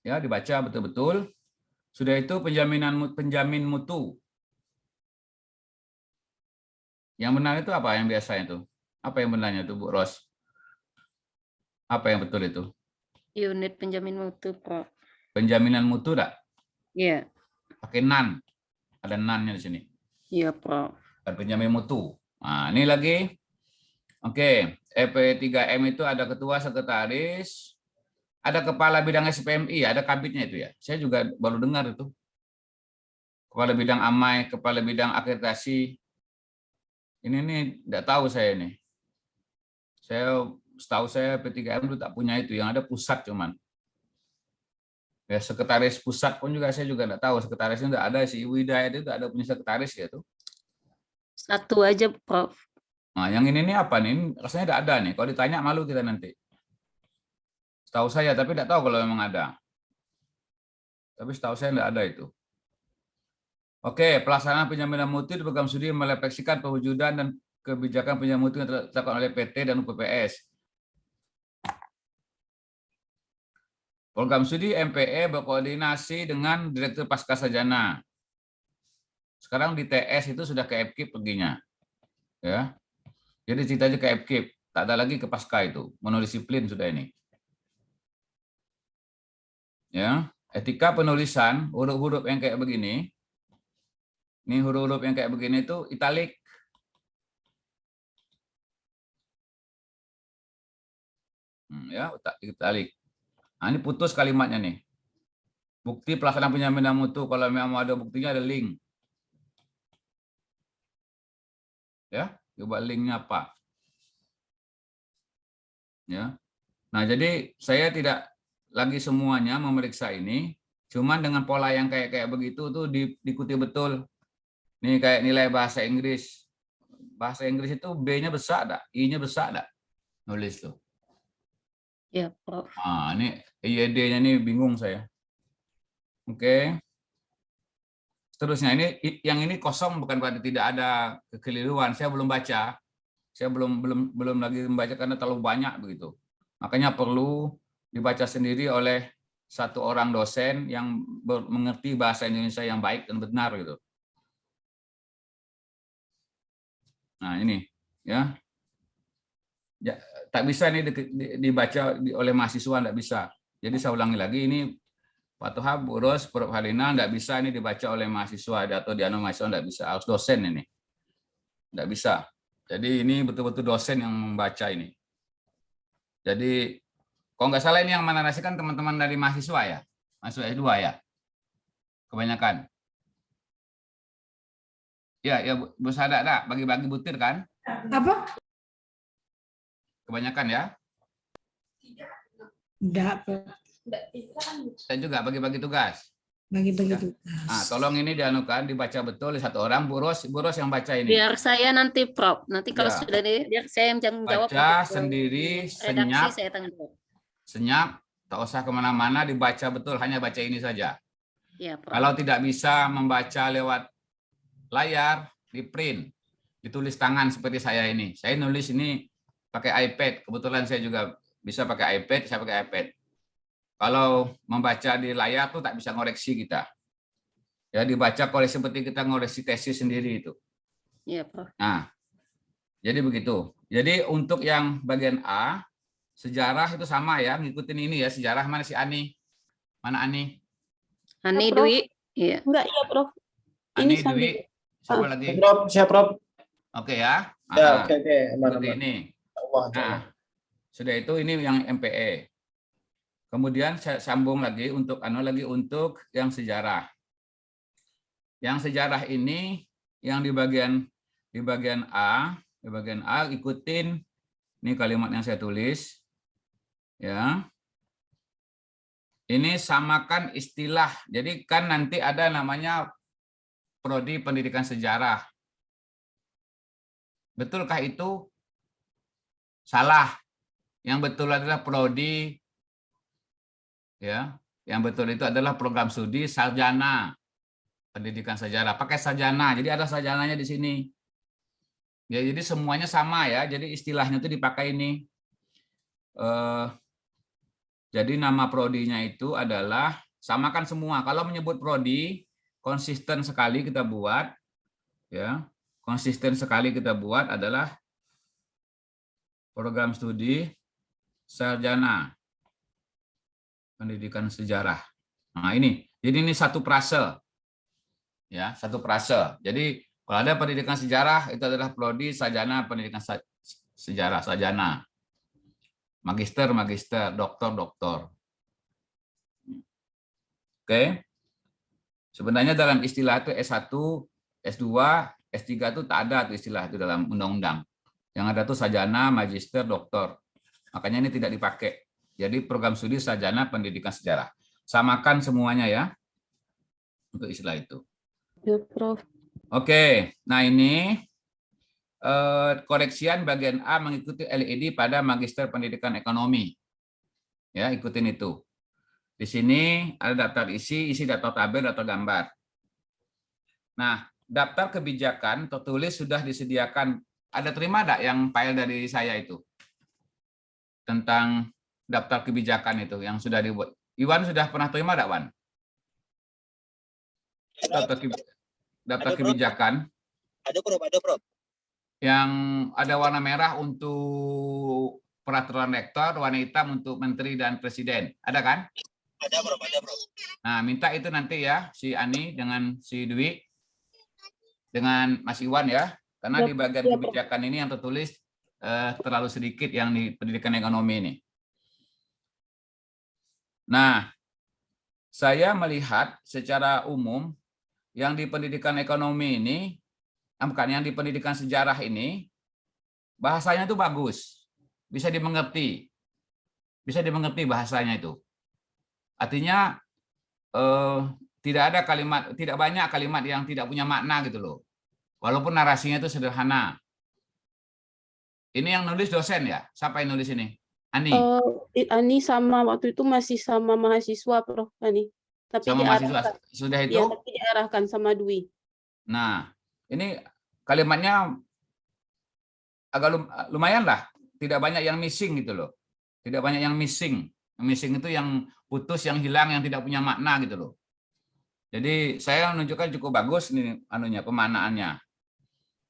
Ya dibaca betul-betul. Sudah itu penjamin mutu. Yang benar itu apa yang biasanya itu? Apa yang benarnya itu, Bu Ros? Apa yang betul itu? Unit penjamin mutu, Prof. Penjaminan mutu enggak? Iya. Pakai nan. Ada nannya di sini. Iya, Prof. Dan penjamin mutu. Nah, ini lagi. Oke, EP3M itu ada ketua, sekretaris, ada kepala bidang SPMI, ada kabitnya itu ya. Saya juga baru dengar itu. Kepala bidang AMAI, kepala bidang akreditasi. Ini nih enggak tahu saya ini. Setahu saya P3M itu tak punya itu, yang ada pusat cuman. Ya, sekretaris pusat pun juga saya juga enggak tahu, sekretarisnya enggak ada, si Ibu Hidayat itu enggak ada punya sekretaris ya tuh. Satu aja, Prof. Nah, yang ini nih apa nih? Ini rasanya enggak ada nih. Kalau ditanya malu kita nanti. Setahu saya, tapi enggak tahu kalau memang ada. Tapi setahu saya enggak ada itu. Oke, pelaksanaan penjaminan mutu di program studi merefleksikan pewujudan dan kebijakan penjaminan mutu yang ditetapkan oleh PT dan UPPS. Program studi MPE berkoordinasi dengan Direktur Pascasarjana. Sekarang di TS itu sudah ke FKIP perginya. Ya. Jadi ceritanya ke FKIP, tak ada lagi ke Pasca itu, monodisiplin sudah ini. Ya, etika penulisan huruf-huruf yang kayak begini. Ini huruf-huruf yang kayak begini itu italik. Ya, italik. Nah, ini putus kalimatnya nih. Bukti pelaksanaan penjaminan mutu, kalau memang ada buktinya ada link. Ya, coba linknya apa? Ya. Nah, jadi saya tidak lagi semuanya memeriksa ini, cuman dengan pola yang kayak begitu tuh diikuti betul. Nih kayak nilai bahasa Inggris. Bahasa Inggris itu B-nya besar enggak? I-nya besar enggak? Nulis tuh. Ya, Prof. Ah, ini IED-nya nih bingung saya. Oke. Seterusnya ini yang ini kosong bukan berarti tidak ada kekeliruan. Saya belum baca. Saya belum lagi membaca karena terlalu banyak begitu. Makanya perlu dibaca sendiri oleh satu orang dosen yang mengerti bahasa Indonesia yang baik dan benar gitu. Nah, ini ya. Ya, tak bisa ini dibaca oleh mahasiswa, tidak bisa. Jadi saya ulangi lagi, ini Pak Toha, Bu Ros, Prof. Halina, tidak bisa ini dibaca oleh mahasiswa atau di mahasiswa, tidak bisa. Harus dosen ini. Tidak bisa. Jadi ini betul-betul dosen yang membaca ini. Jadi kalau nggak salah ini yang menarasikan teman-teman dari mahasiswa ya, mahasiswa S2 ya, kebanyakan. Ya Bu Sada, bagi-bagi butir kan? Apa? Kebanyakan ya? Enggak, Prof. Dan juga bagi-bagi tugas. Bagi-bagi Ya. tugas. Nah, tolong ini dianukan, dibaca betul satu orang. Bu Ros yang baca ini. Biar saya nanti, Prof. Nanti kalau Ya. sudah biar saya yang tanggung jawab. Baca untuk sendiri, redaksi, saya tanggung jawab. senyap, tak usah kemana-mana, dibaca betul, hanya baca ini saja. Ya, Prof. Kalau tidak bisa membaca lewat layar, di print, ditulis tangan seperti saya ini. Saya nulis ini pakai iPad, kebetulan saya juga bisa pakai iPad, saya pakai iPad. Kalau membaca di layar tuh tak bisa ngoreksi kita. Ya, dibaca koreksi seperti kita ngoreksi tesis sendiri itu. Iya, Prof. Nah, jadi begitu. Jadi untuk yang bagian A, sejarah itu sama ya, ngikutin ini ya, sejarah. Mana si Ani? Mana Ani? Ani Ya, Prof. Dwi. Iya. Enggak, iya, Prof. Ani, sambil- Dwi, siapa lagi? Prof, siap Prof. Oke ya. Ya, oke, aman, Seperti aman. ini. Allah, Nah, sudah itu ini yang MPE. Kemudian saya sambung lagi untuk yang sejarah. Yang sejarah ini yang di bagian A, ikutin ini kalimat yang saya tulis. Ya. Ini samakan istilah. Jadi kan nanti ada namanya prodi pendidikan sejarah. Betulkah itu? Salah. Yang betul adalah prodi, ya. Yang betul itu adalah program studi sarjana pendidikan sejarah. Pakai sarjana, jadi ada sarjananya di sini. Ya, jadi semuanya sama ya. Jadi istilahnya itu dipakai ini. Jadi nama prodinya itu adalah samakan semua. Kalau menyebut prodi, konsisten sekali kita buat, ya. Konsisten sekali kita buat adalah program studi sarjana pendidikan sejarah. Nah, ini. Jadi ini satu frase. Ya, satu frase. Jadi kalau ada pendidikan sejarah itu adalah prodi sarjana pendidikan sejarah, sarjana. Magister, doktor. Oke. Sebenarnya dalam istilah itu S1, S2, S3 itu tak ada tuh istilah itu dalam undang-undang. Yang ada tuh sarjana, magister, doktor. Makanya ini tidak dipakai. Jadi program studi sarjana pendidikan sejarah. Samakan semuanya ya. Untuk istilah itu. Ya, Prof. Oke. Nah, ini koreksian bagian A mengikuti LED pada Magister Pendidikan Ekonomi. Ya, ikutin itu. Di sini ada daftar isi daftar tabel, daftar gambar. Nah, daftar kebijakan tertulis sudah disediakan. Ada terima enggak yang file dari saya itu? Tentang daftar kebijakan itu yang sudah dibuat. Iwan sudah pernah terima enggak, Wan? Daftar kebijakan. Ada, Prof. Yang ada warna merah untuk peraturan rektor, warna hitam untuk menteri dan presiden. Ada kan? Ada, Prof. Nah, minta itu nanti ya, si Ani dengan si Dwi, dengan Mas Iwan ya, karena di bagian kebijakan ini yang tertulis terlalu sedikit yang di pendidikan ekonomi ini. Nah, saya melihat secara umum yang di pendidikan ekonomi ini, bukan yang di pendidikan sejarah ini, bahasanya itu bagus, bisa dimengerti bahasanya itu. Artinya tidak banyak kalimat yang tidak punya makna gitu loh. Walaupun narasinya itu sederhana. Ini yang nulis dosen ya? Siapa yang nulis ini? Ani? Ani sama waktu itu masih sama mahasiswa, Prof. Ani. Tapi Sama mahasiswa. Sudah itu? Ya, tapi diarahkan sama Dwi. Nah, ini kalimatnya agak lumayan lah. Tidak banyak yang missing gitu loh. Tidak banyak yang missing. Yang missing itu yang putus, yang hilang, yang tidak punya makna gitu loh. Jadi saya menunjukkan cukup bagus nih pemaknaannya.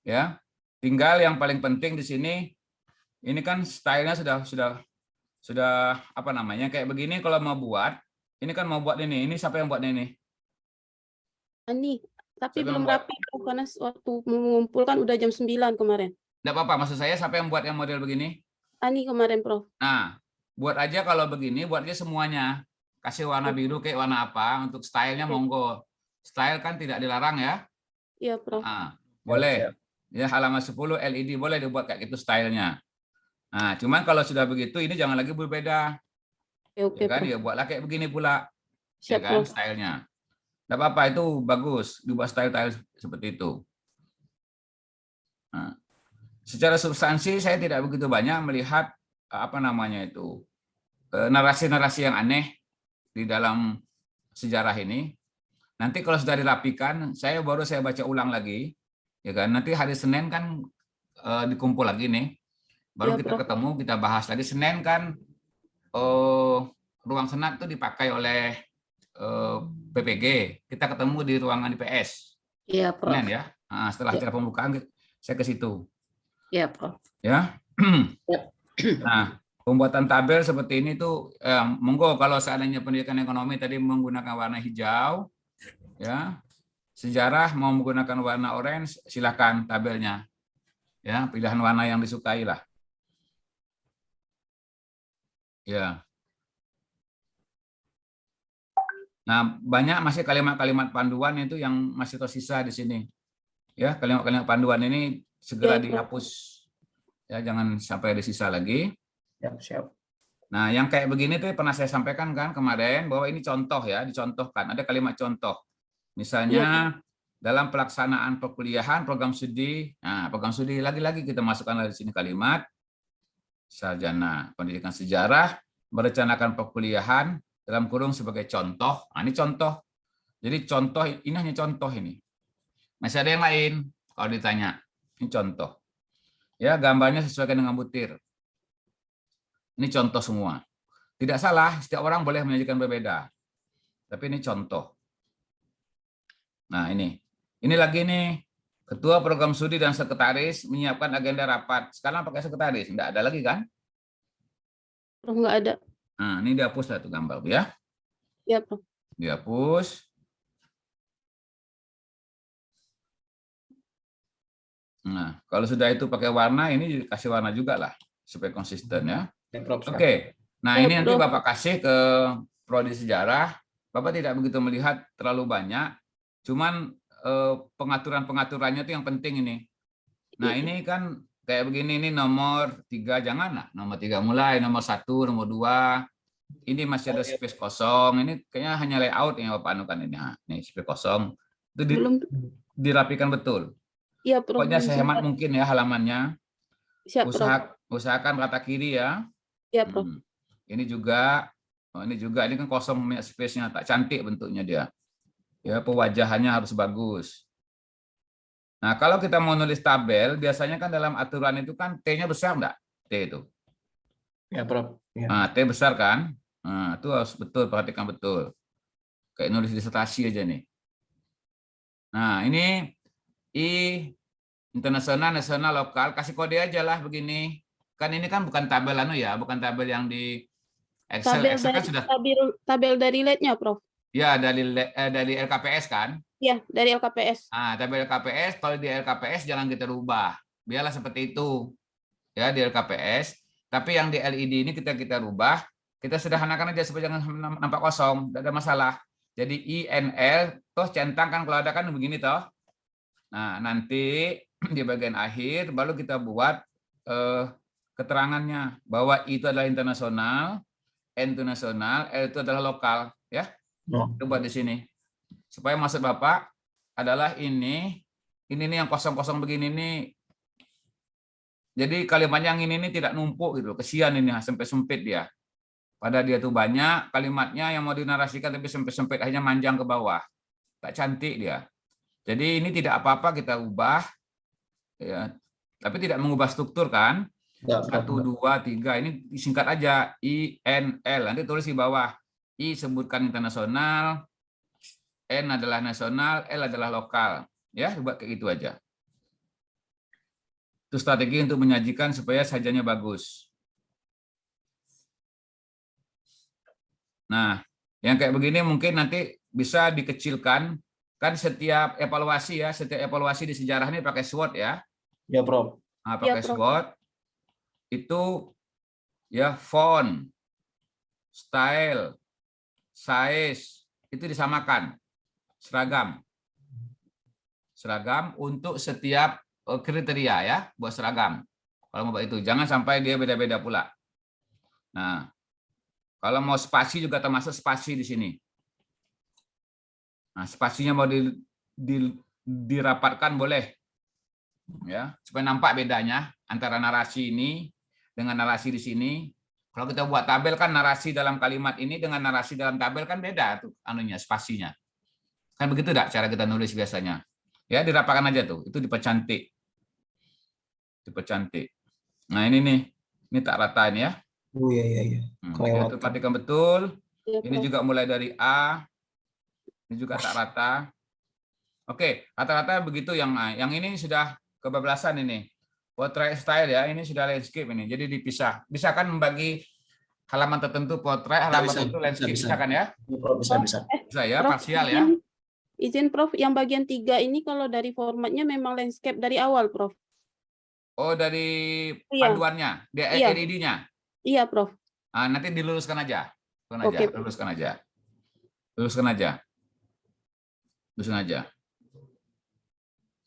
Ya. Tinggal yang paling penting di sini, ini kan stylenya sudah apa namanya, kayak begini kalau mau buat, ini kan mau buat ini siapa yang buat ini? Ani, tapi Siapa belum yang buat? rapi karena waktu mengumpulkan udah jam 9 kemarin. Enggak apa-apa, maksud saya siapa yang buat yang model begini? Ani kemarin, Prof. Nah, buat aja kalau begini, buat aja semuanya. Kasih warna biru kayak warna apa, untuk stylenya monggo. Style kan tidak dilarang ya? Iya, Prof. Nah, boleh. Ya, halaman 10 LED boleh dibuat kayak gitu stylenya. Nah, cuman kalau sudah begitu, ini jangan lagi berbeda. Oke, Ya kan, Prof. ya buatlah kayak begini pula. Ya Siap, kan, Prof. stylenya. Tidak apa-apa, itu bagus. Dibuat style-style seperti itu. Nah, secara substansi saya tidak begitu banyak melihat apa namanya itu narasi-narasi yang aneh di dalam sejarah ini. Nanti kalau sudah dirapikan, saya baca ulang lagi, ya kan. Nanti hari Senin kan dikumpul lagi nih, baru Ya, kita Prof. ketemu, kita bahas lagi. Senin kan ruang senat itu dipakai oleh PPG, kita ketemu di ruangan IPS. Iya, Prof. Senin ya. Nah, setelah acara pembukaan saya ke situ. Iya, Prof. Ya. Nah, pembuatan tabel seperti ini tuh monggo kalau seandainya pendidikan ekonomi tadi menggunakan warna hijau, ya. Sejarah mau menggunakan warna orange, silakan tabelnya. Ya, pilihan warna yang disukai lah. Ya. Nah, banyak masih kalimat-kalimat panduan itu yang masih tersisa di sini. Ya, kalimat-kalimat panduan ini segera dihapus. Ya, jangan sampai ada sisa lagi. Siap. Nah, yang kayak begini tuh pernah saya sampaikan kan kemarin bahwa ini contoh ya, dicontohkan. Ada kalimat contoh. Misalnya dalam pelaksanaan perkuliahan program studi. Nah, program studi lagi-lagi kita masukkan di sini kalimat sarjana pendidikan sejarah merencanakan perkuliahan dalam kurung sebagai contoh. Nah, ini contoh. Jadi contoh ini hanya contoh ini. Masih ada yang lain kalau ditanya. Ini contoh. Ya, gambarnya sesuaikan dengan butir. Ini contoh semua. Tidak salah, setiap orang boleh menyajikan berbeda. Tapi ini contoh. Nah, ini. Ini lagi nih, ketua program studi dan sekretaris menyiapkan agenda rapat. Sekarang pakai sekretaris, tidak ada lagi kan? Prof, nggak ada. Nah, ini dihapus lah tuh gambar ya. Ya, Prof. Dihapus. Nah, kalau sudah itu pakai warna, ini kasih warna juga lah supaya konsisten ya. Oke. Nah, ini nanti Bapak kasih ke prodi sejarah. Bapak tidak begitu melihat terlalu banyak, cuman pengaturan-pengaturannya itu yang penting ini. Nah, ini kan kayak begini, ini nomor 3, janganlah nomor 3 mulai, nomor 1, nomor 2. Ini masih ada space kosong. Ini kayaknya hanya layout yang Bapak anukan ini. Nah, ini space kosong. Itu dirapikan betul. Iya, Prof. Pokoknya sehemat mungkin ya halamannya. Siap, Prof. Usahakan rata kiri ya. Iya, Prof. Ini juga, ini kan kosong space-nya, tak cantik bentuknya dia. Ya, pewajahannya harus bagus. Nah, kalau kita mau nulis tabel, biasanya kan dalam aturan itu kan T-nya besar enggak? T itu. Ya, Prof. Ya. Nah, T besar kan? Nah, itu harus betul, perhatikan betul. Kayak nulis disertasi aja nih. Nah, ini I internasional, nasional, lokal, kasih kode aja lah begini. Kan ini kan bukan tabel ya, bukan tabel yang di Excel. Tabel Excel kan dari sudah. tabel dari LED-nya, Prof. Ya, dari LKPS kan? Iya, dari LKPS. Nah, tabel LKPS, kalau di LKPS jangan kita rubah. Biarlah seperti itu. Ya, di LKPS. Tapi yang di LED ini kita rubah, kita sederhanakan aja supaya jangan nampak kosong, tidak ada masalah. Jadi INL, toh centang kan kalau ada kan begini toh. Nah, nanti di bagian akhir baru kita buat keterangannya bahwa I itu adalah internasional, N itu nasional, L itu adalah lokal, ya. Coba di sini. Supaya maksud Bapak adalah ini nih yang kosong-kosong begini nih. Jadi kalimat yang ini tidak numpuk gitu. Kesian ini sampai sempit dia. Padahal dia tuh banyak kalimatnya yang mau dinarasikan tapi sempit-sempit akhirnya manjang ke bawah. Tak cantik dia. Jadi ini tidak apa-apa kita ubah ya. Tapi tidak mengubah struktur kan? 1 2 3 ini disingkat aja INL. Nanti tulis di bawah. I sebutkan internasional, N adalah nasional, L adalah lokal. Ya, buat kayak gitu aja. Itu strategi untuk menyajikan supaya sajanya bagus. Nah, yang kayak begini mungkin nanti bisa dikecilkan. Kan setiap evaluasi ya, setiap evaluasi di sejarah ini pakai SWOT ya. Ya, Prof. Nah, pakai SWOT itu ya font, style, size itu disamakan, seragam untuk setiap kriteria ya, buat seragam. Kalau mau itu jangan sampai dia beda-beda pula. Nah, kalau mau spasi juga termasuk spasi di sini. Nah, spasinya mau dirapatkan boleh, ya, supaya nampak bedanya antara narasi ini dengan narasi di sini. Kalau kita buat tabel kan narasi dalam kalimat ini dengan narasi dalam tabel kan beda tuh anunya, spasinya. Kan begitu enggak cara kita nulis biasanya? Ya, dirapatkan aja tuh, itu dipercantik. Dipercantik. Nah, ini nih. Ini tak rata ini ya. Oh iya. Ya, itu perhatikan betul. Ya, Ini juga mulai dari A. Ini juga tak rata. Oke, rata-rata begitu yang ini sudah kebablasan ini. Portrait style ya, ini sudah landscape ini. Jadi dipisah. Bisa kan membagi halaman tertentu portrait, halaman tertentu landscape. Bisa kan ya? Bisa. Bisa ya, Prof, parsial ya. Izin Prof, yang bagian 3 ini kalau dari formatnya memang landscape dari awal, Prof. Oh, dari Iya. panduannya, Iya. LED-nya. Iya, Prof. Nanti diluruskan aja. Oke. Luruskan aja. Luruskan aja.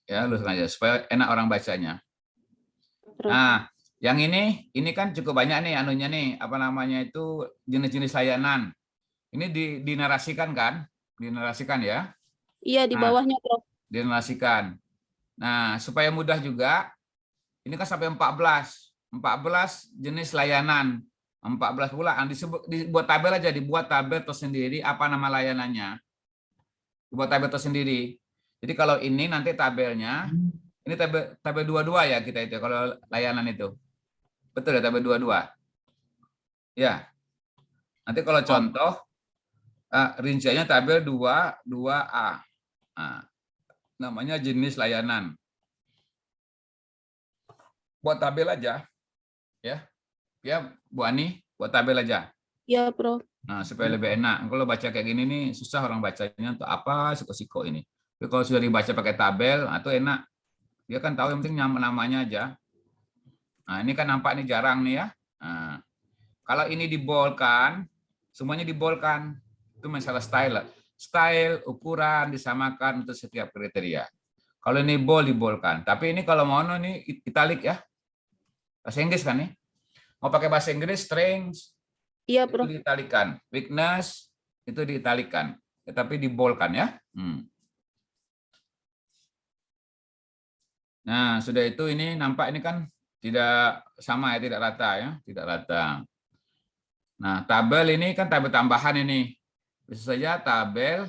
Ya, luruskan aja supaya enak orang bacanya. Prof. Nah, yang ini kan cukup banyak nih anunya nih, apa namanya itu jenis-jenis layanan. Ini dinarasikan kan? Dinarasikan ya. Iya, di bawahnya, Prof. Dinarasikan. Nah, supaya mudah juga, ini kan sampai 14 jenis layanan. 14 pula, dibuat tabel aja, dibuat tabel tersendiri apa nama layanannya. Dibuat tabel tersendiri. Jadi kalau ini nanti tabelnya, ini tabel 22 ya kita itu kalau layanan itu. Betul ya, tabel 22. Ya. Nanti kalau contoh rinciannya tabel 22A. Nah, namanya jenis layanan. Buat tabel aja. Ya. Ya, Bu Ani, buat tabel aja. Iya, Prof. Nah, supaya lebih enak. Kalau baca kayak gini nih susah orang bacanya untuk apa siko-siko ini. Tapi kalau sudah dibaca pakai tabel, itu enak. Dia kan tahu yang penting namanya aja. Nah, ini kan nampak nih jarang nih ya. Nah, kalau ini dibolkan, semuanya dibolkan. Itu masalah style. Style, ukuran disamakan untuk setiap kriteria. Kalau ini dibolkan. Tapi ini kalau mau ini italic ya. Bahasa Inggris kan nih. Mau pakai bahasa Inggris, strength, Iya, itu Prof. diitalikan. Weakness, itu diitalikan. Tetapi dibolkan ya. Nah, sudah itu ini nampak ini kan tidak sama ya, tidak rata ya, tidak rata. Nah, tabel ini kan tabel tambahan ini. Bisa saja tabel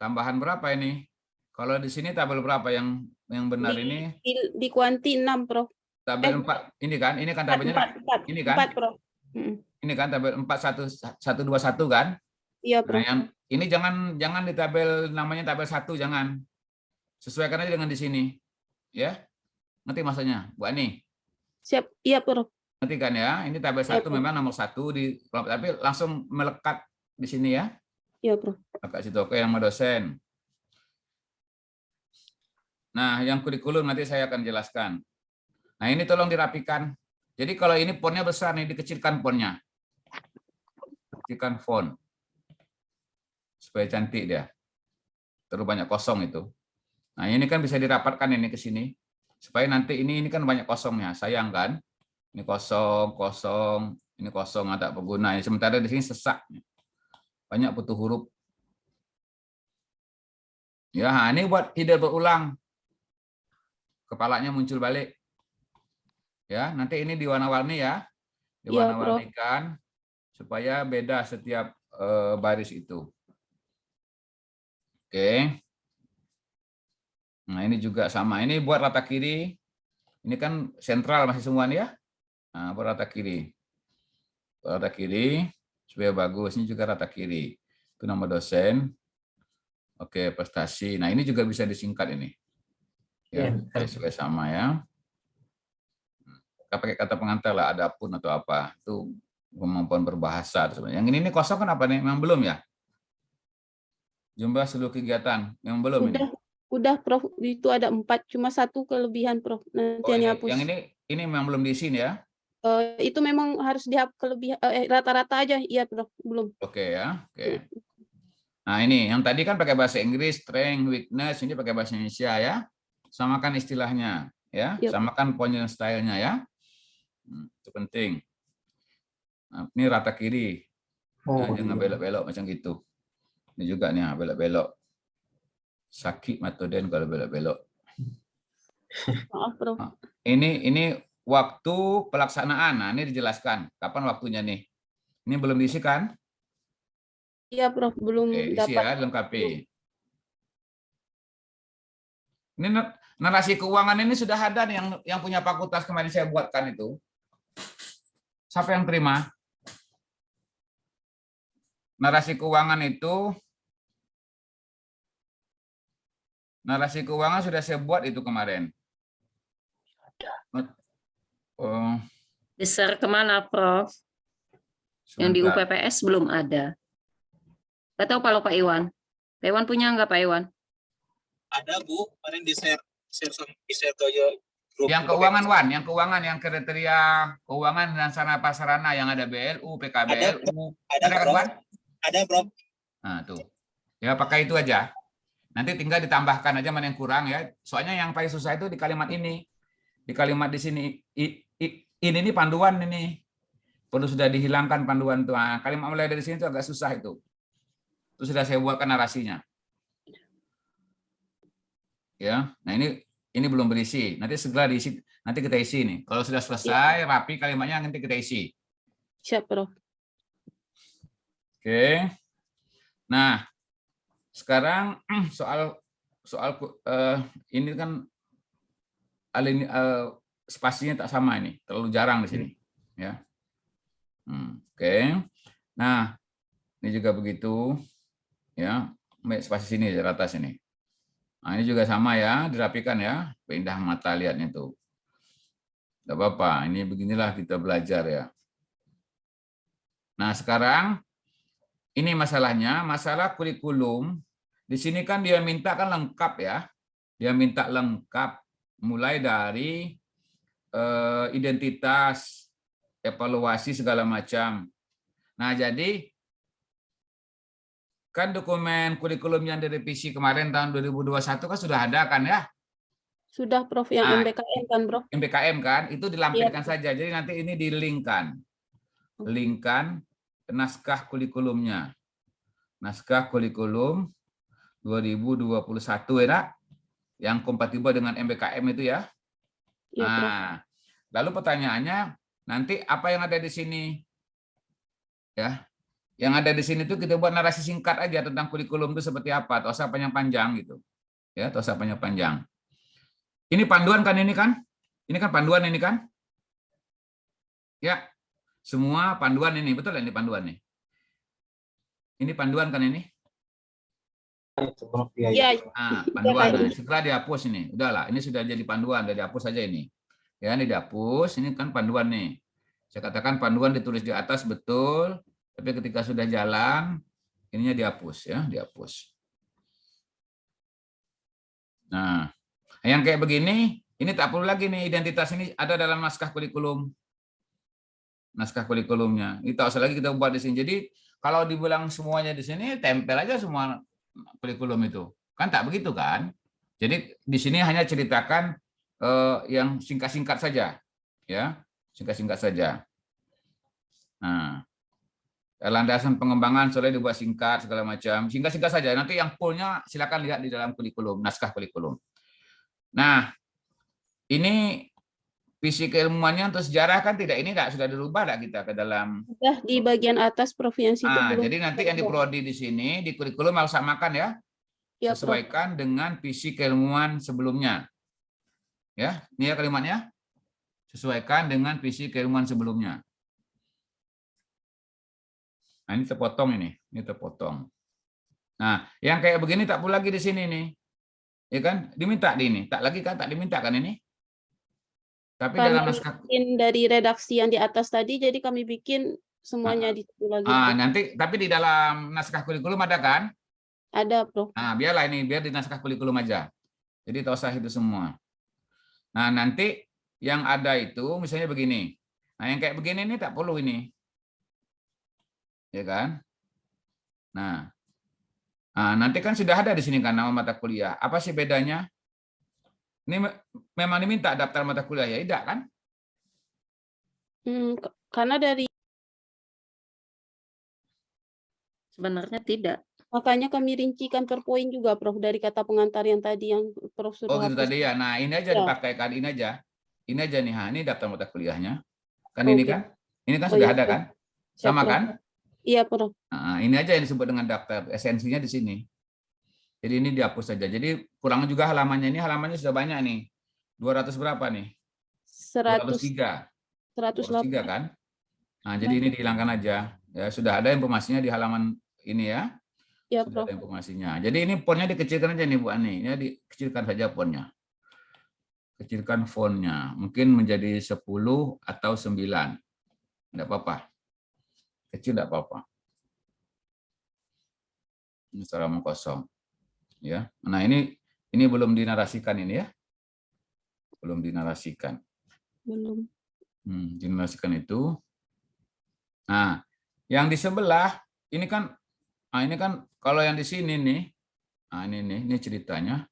tambahan berapa ini? Kalau di sini tabel berapa yang yang benar ini Di kuanti 6, Prof. tabel 4 ini kan tabelnya 4, ini kan 4, Prof. ini kan tabel 41121 kan. Iya, Nah, Prof. yang ini jangan di tabel namanya tabel 1, jangan. Sesuaikan aja dengan di sini. Ya. Ngerti maksudnya, Bu Ani? Siap. Iya, Prof. Ngerti kan ya? Ini tabel 1 Prof. memang nomor 1 di tapi langsung melekat di sini ya. Iya, Prof. Kakak situ oke yang dosen. Nah, yang kurikulum nanti saya akan jelaskan. Nah, ini tolong dirapikan. Jadi kalau ini fontnya besar nih, dikecilkan fontnya. Kecilkan font. Supaya cantik dia. Terlalu banyak kosong itu. Nah, ini kan bisa dirapatkan ini ke sini. Supaya nanti ini kan banyak kosongnya. Sayang kan? Ini kosong, ini kosong ada pengguna. Sementara di sini sesak. Banyak butuh huruf. Ya, ini buat tidak berulang. Kepalanya muncul balik. Ya, nanti ini diwarna-warni ya. Diwarna-warnikan supaya beda setiap baris itu. Oke. Nah, ini juga sama. Ini buat rata kiri. Ini kan sentral masih semua nih ya. Nah, buat rata kiri. Buat rata kiri supaya bagus. Ini juga rata kiri. Itu nama dosen. Oke, prestasi. Nah, ini juga bisa disingkat ini. Ya, supaya sama ya. Pakai kata pengantar lah, adapun atau apa. Itu kemampuan berbahasa. Yang ini kosong kan apa nih? Memang belum ya? Jumlah seluruh kegiatan. Memang belum ini? Udah, Prof. Itu ada 4. Cuma 1 kelebihan, Prof. Nanti ini, hapus. yang ini memang belum diisi ya? Itu memang harus dihapus kelebihan. Rata-rata aja. Iya, Prof. Belum. Oke ya. Oke. Nah, ini yang tadi kan pakai bahasa Inggris, strength, weakness, ini pakai bahasa Indonesia ya. Samakan istilahnya ya. Yep. Samakan point dan stylenya ya. Itu penting. Nah, ini rata kiri. Jangan belok-belok macam gitu. Ini juga nih belok-belok. Sakit matoden kalau belok-belok. Maaf, Prof. Nah, ini waktu pelaksanaan. Nah, ini dijelaskan kapan waktunya nih. Ini belum diisi kan? Iya, Prof. Belum Isi dapat. ya, lengkapi. Ini narasi keuangan ini sudah ada nih yang punya fakultas kemarin saya buatkan itu. Siapa yang terima? Narasi keuangan sudah saya buat itu kemarin. Oh. Di-share kemana, Prof? Yang di UPPS belum ada. Nggak tahu kalau Pak Iwan. Pak Iwan punya nggak, Pak Iwan? Ada, Bu. Kemarin di-share ke grup. Yang keuangan, Wan. Yang keuangan, yang kriteria keuangan dan sarana prasarana yang ada BLU, PKBLU. Ada kan, Wan? Ada, Prof. Nah, tuh. Ya, pakai itu aja. Nanti tinggal ditambahkan aja mana yang kurang ya. Soalnya yang paling susah itu di kalimat ini. Di kalimat di sini. Ini panduan ini. Perlu sudah dihilangkan panduan itu. Nah, kalimat mulai dari sini itu agak susah itu. Itu sudah saya buatkan narasinya. Ya, nah ini belum berisi. Nanti segera diisi. Nanti kita isi nih. Kalau sudah selesai, rapi kalimatnya nanti kita isi. Siap, Prof. Oke. Nah, sekarang soal ini kan spasinya tak sama ini, terlalu jarang di sini, ya. Oke. Nah, ini juga begitu, ya. Spasi sini di atas ini. Nah, ini juga sama ya, dirapikan ya, pindah mata lihatnya tuh. Tidak apa-apa, ini beginilah kita belajar ya. Nah, sekarang ini masalahnya, masalah kurikulum. Di sini kan dia minta kan lengkap ya. Dia minta lengkap mulai dari identitas, evaluasi segala macam. Nah, jadi kan dokumen kurikulum yang direvisi kemarin tahun 2021 kan sudah ada kan ya? Sudah, Prof. Yang MBKM kan, Prof? MBKM kan, itu dilampirkan saja. Jadi nanti ini dilinkkan. Linkkan naskah kurikulumnya. Naskah kurikulum 2021 ya, yang kompatibel dengan MBKM itu ya. Ya, nah, lalu pertanyaannya nanti apa yang ada di sini? Ya. Yang ada di sini tuh kita buat narasi singkat aja tentang kurikulum itu seperti apa, atau usah panjang-panjang gitu. Ya, atau usah panjang-panjang. Ini panduan kan ini kan? Ini kan panduan ini kan? Ya, semua panduan ini, betul ini panduan nih. Ini panduan kan ini? Itu, Prof. Ya, Iya. ya. Nah, panduan. Nah, setelah dihapus ini, udahlah, ini sudah jadi panduan, udah dihapus saja ini. Ya, ini dihapus, ini kan panduan nih. Saya katakan panduan ditulis di atas betul, tapi ketika sudah jalan, ininya dihapus ya, dihapus. Nah, yang kayak begini, ini tak perlu lagi nih, identitas ini ada dalam naskah kurikulum. Naskah kurikulumnya. Ini tak usah lagi kita buat di sini. Jadi kalau dibilang semuanya di sini, tempel aja semua kurikulum itu. Kan tak begitu kan? Jadi di sini hanya ceritakan yang singkat-singkat saja. Ya, singkat-singkat saja. Nah, landasan pengembangan soalnya dibuat singkat segala macam. Singkat-singkat saja. Nanti yang fullnya silakan lihat di dalam kurikulum, naskah kurikulum. Nah, ini visi keilmuannya untuk sejarah kan tidak ini sudah dirubah kita ke dalam. Sudah di bagian atas Prof yang situ belum. Jadi nanti yang diprodi di sini di kurikulum harus samakan ya. Ya, Sesuaikan dengan visi keilmuan sebelumnya. Ya, ini ya kalimatnya. Sesuaikan dengan visi keilmuan sebelumnya. Nah, ini terpotong ini terpotong. Nah, yang kayak begini tak perlu lagi di sini nih. Ya kan? Diminta di ini. Tak lagi kan tak diminta kan ini? Tapi Karena dalam naskah dari redaksi yang di atas tadi, jadi kami bikin semuanya di situ lagi. nanti tapi di dalam naskah kurikulum ada kan? Ada, Prof. Nah, biarlah ini biar di naskah kurikulum aja. Jadi tak usah itu semua. Nah, nanti yang ada itu misalnya begini. Nah, yang kayak begini ini tak perlu ini. Ya kan? Nah, nanti kan sudah ada di sini kan nama mata kuliah. Apa sih bedanya? Ini memang diminta daftar mata kuliah ya, tidak kan? Karena dari Sebenarnya tidak. makanya kami rincikan per poin juga, Prof, dari kata pengantar yang tadi yang Prof sudah Oh gitu hapus. tadi ya. Nah ini aja Ya. dipakaikan ini aja. Ini aja nih, ini daftar mata kuliahnya. Kan Oke. ini kan? Ini kan Oh, sudah iya, ada Prof. kan? Ya, Sama Prof. kan? Iya, Prof. Nah, ini aja yang disebut dengan daftar. Esensinya di sini. Jadi ini dihapus saja. Jadi kurang juga halamannya. Ini halamannya sudah banyak nih. 200 berapa nih? 203. 203 kan? Nah, jadi ini dihilangkan aja. Ya, sudah ada informasinya di halaman ini ya. Ya, Sudah Prof. ada informasinya. Jadi ini fontnya dikecilkan aja nih Bu Ani. Ini dikecilkan saja fontnya. Kecilkan fontnya. Mungkin menjadi 10 atau 9. Tidak apa-apa. Kecil tidak apa-apa. Ini secara kosong. Ya. Nah, ini belum dinarasikan ini ya. Belum dinarasikan. Belum. Dinarasikan itu. Nah, yang di sebelah ini kan kalau yang di sini nih. Nah, ini ceritanya.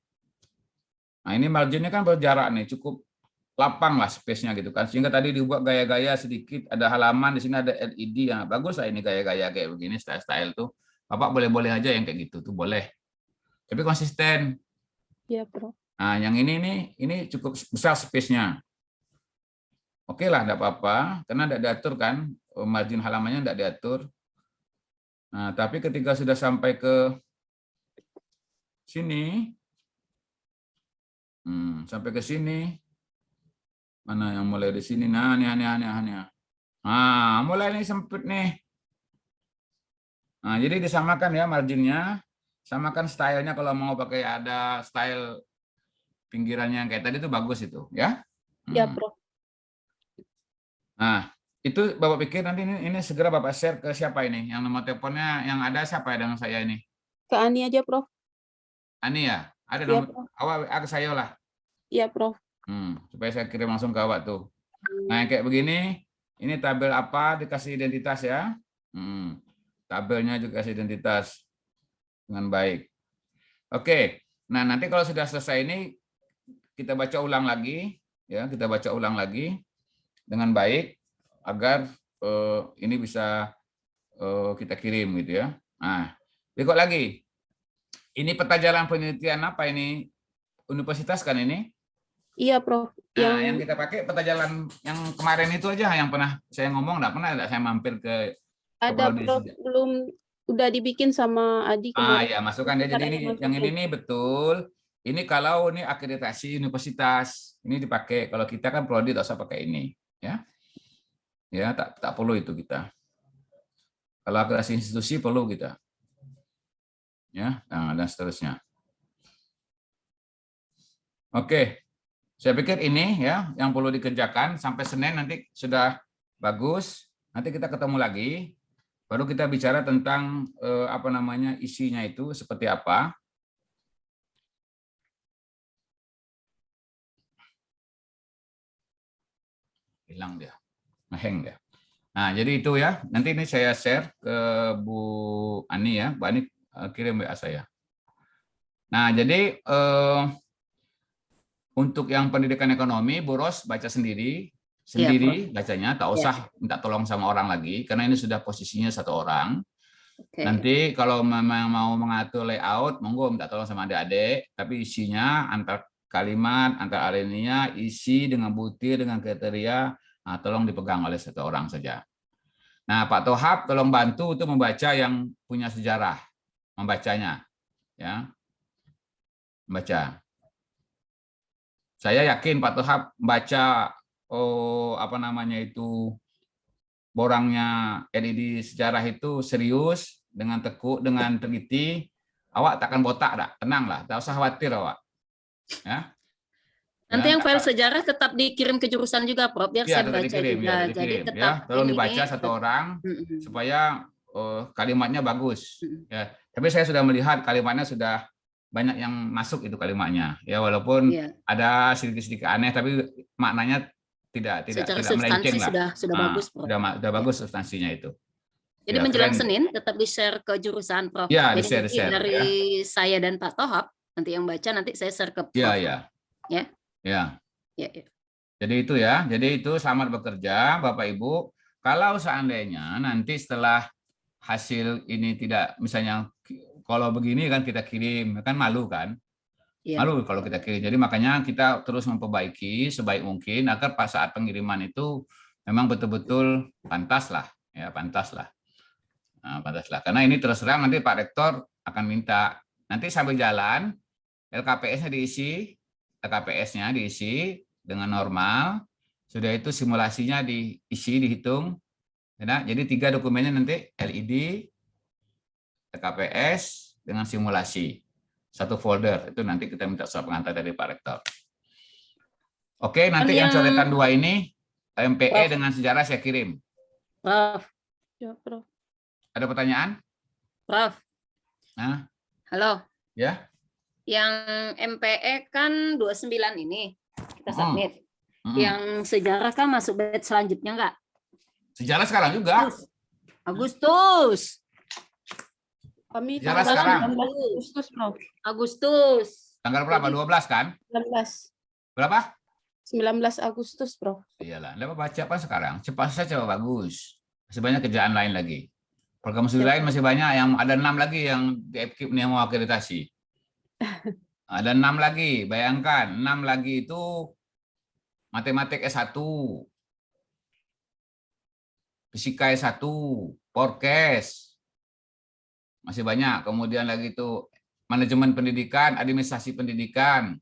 Nah, ini marginnya kan berjarak nih, cukup lapang lah space-nya gitu kan. Sehingga tadi dibuat gaya-gaya sedikit, ada halaman di sini ada LED yang bagus lah ini gaya-gaya kayak begini style-style tuh. Bapak boleh-boleh aja yang kayak gitu tuh boleh. Tapi konsisten. Ya, Prof. Nah, yang ini nih, ini cukup besar space-nya. Oke lah, enggak apa-apa karena enggak diatur kan, margin halamannya enggak diatur. Nah, tapi ketika sudah sampai ke sini, sampai ke sini, mana yang mulai di sini? Nah, ini. Nah, mulai nih sempit nih. Nah, jadi disamakan ya marginnya, samakan stylenya kalau mau pakai ada style pinggirannya yang kayak tadi itu bagus itu, ya. Ya, Prof. Nah, itu Bapak pikir nanti ini segera Bapak share ke siapa ini? Yang nomor teleponnya yang ada siapa ya dengan saya ini? Ke Ani aja, Prof. Ani ya? Ada Ya, nomor Prof. awak ke saya lah. Iya, Prof. Supaya saya kirim langsung ke awak tuh. Nah, yang kayak begini, ini tabel apa dikasih identitas ya? Tabelnya juga kasih identitas dengan baik. Oke. Nah, nanti kalau sudah selesai ini kita baca ulang lagi ya, kita baca ulang lagi dengan baik agar ini bisa kita kirim gitu ya. Nah, berikut lagi. Ini peta jalan penelitian apa ini? Universitas kan ini? Iya, Prof. Nah, yang kita pakai peta jalan yang kemarin itu aja yang pernah saya ngomong, enggak saya mampir ke ada, Prof. Belum udah dibikin sama Adi kemarin. Ya, masukkan ya. Jadi ini yang ini nih betul. ini kalau ini akreditasi universitas, ini dipakai. Kalau kita kan prodi tak usah pakai ini, ya. Ya, tak perlu itu kita. Kalau akreditasi institusi perlu kita. Ya, dan seterusnya. Oke. Saya pikir ini ya yang perlu dikerjakan sampai Senin nanti sudah bagus. Nanti kita ketemu lagi. Baru kita bicara tentang apa namanya isinya itu seperti apa. Hilang dia, ngeheng dia. Nah, jadi itu ya. Nanti ini saya share ke Bu Ani ya. Bu Ani kirim WA saya. Nah, jadi untuk yang pendidikan ekonomi, Bu Ros baca sendiri bacanya, tak usah minta tolong sama orang lagi, karena ini sudah posisinya satu orang. Nanti kalau memang mau mengatur layout, monggo minta tolong sama adik-adik, tapi isinya antar kalimat, antar alinea, isi dengan butir, dengan kriteria, nah, tolong dipegang oleh satu orang saja. Nah, Pak Tohab tolong bantu untuk membaca yang punya sejarah, membacanya, ya, membaca. Saya yakin Pak Tohab baca apa namanya itu borangnya LED sejarah itu serius, dengan tekuk, dengan teliti, awak takkan botak dah, tenanglah, tak usah khawatir awak. Ya. Nanti yang file sejarah tetap dikirim ke jurusan juga, Prof, biar saya baca dikirim, juga. Ya, Jadi tetap ya. Tolong dibaca satu orang supaya kalimatnya bagus. Ya. Tapi saya sudah melihat kalimatnya sudah banyak yang masuk itu kalimatnya. Ya, walaupun ada sedikit-sedikit aneh, tapi maknanya tidak melenceng lah. Sudah bagus, Prof. Sudah bagus substansinya itu. Jadi ya, menjelang keren. Senin tetap di-share ke jurusan, Prof. Ya, jadi di-share, dari saya dan Pak Tohab, nanti yang baca nanti saya share ke Prof. Ya. Jadi itu ya. Jadi itu selamat bekerja Bapak Ibu. Kalau seandainya nanti setelah hasil ini tidak, misalnya kalau begini kan kita kirim, kan malu kan? Malu kalau kita kirim. Jadi makanya kita terus memperbaiki sebaik mungkin agar pas saat pengiriman itu memang betul-betul pantas lah, ya pantas lah. Nah, pantas lah. Karena ini terus terang nanti Pak Rektor akan minta nanti sambil jalan LKPS-nya diisi dengan normal. Sudah itu simulasinya diisi, dihitung. Ya, jadi 3 dokumennya nanti LED, LKPS dengan simulasi. Satu folder, itu nanti kita minta surat pengantar dari Pak Rektor. Oke, nanti yang coretan 2 ini, MPE Prof. Dengan sejarah saya kirim. Prof. Ya, Prof. Ada pertanyaan? Prof. Nah. Halo. Ya. Yang MPE kan 29 ini, kita submit. Yang sejarah kan masuk batch selanjutnya enggak? Sejarah sekarang juga. Agustus. Kami sejarah sekarang. Agustus, Prof. Agustus. Tanggal berapa? 12 kan? 19. Berapa? 19 Agustus, Prof. Iyalah, Anda baca apa sekarang? Cepat saja bagus. Masih banyak kerjaan lain lagi. Program studi lain masih banyak, yang ada 6 lagi yang di FKIP nih mau akreditasi. Ada 6 lagi, bayangkan 6 lagi itu matematik S1, fisika S1, Porkes, masih banyak. Kemudian lagi itu manajemen pendidikan, administrasi pendidikan,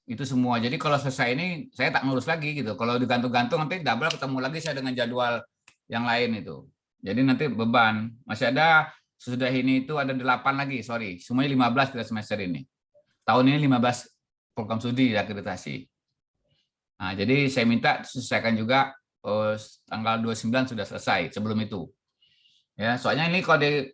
itu semua. Jadi kalau selesai ini saya tak ngurus lagi gitu. Kalau digantung-gantung nanti double ketemu lagi saya dengan jadwal yang lain itu. Jadi nanti beban. Masih ada sesudah ini itu ada 8 lagi, sorry. Semuanya 15 kita semester ini. Tahun ini 15 program studi akreditasi. Nah, jadi saya minta selesaikan juga tanggal 29 sudah selesai sebelum itu. Ya, soalnya ini kalau di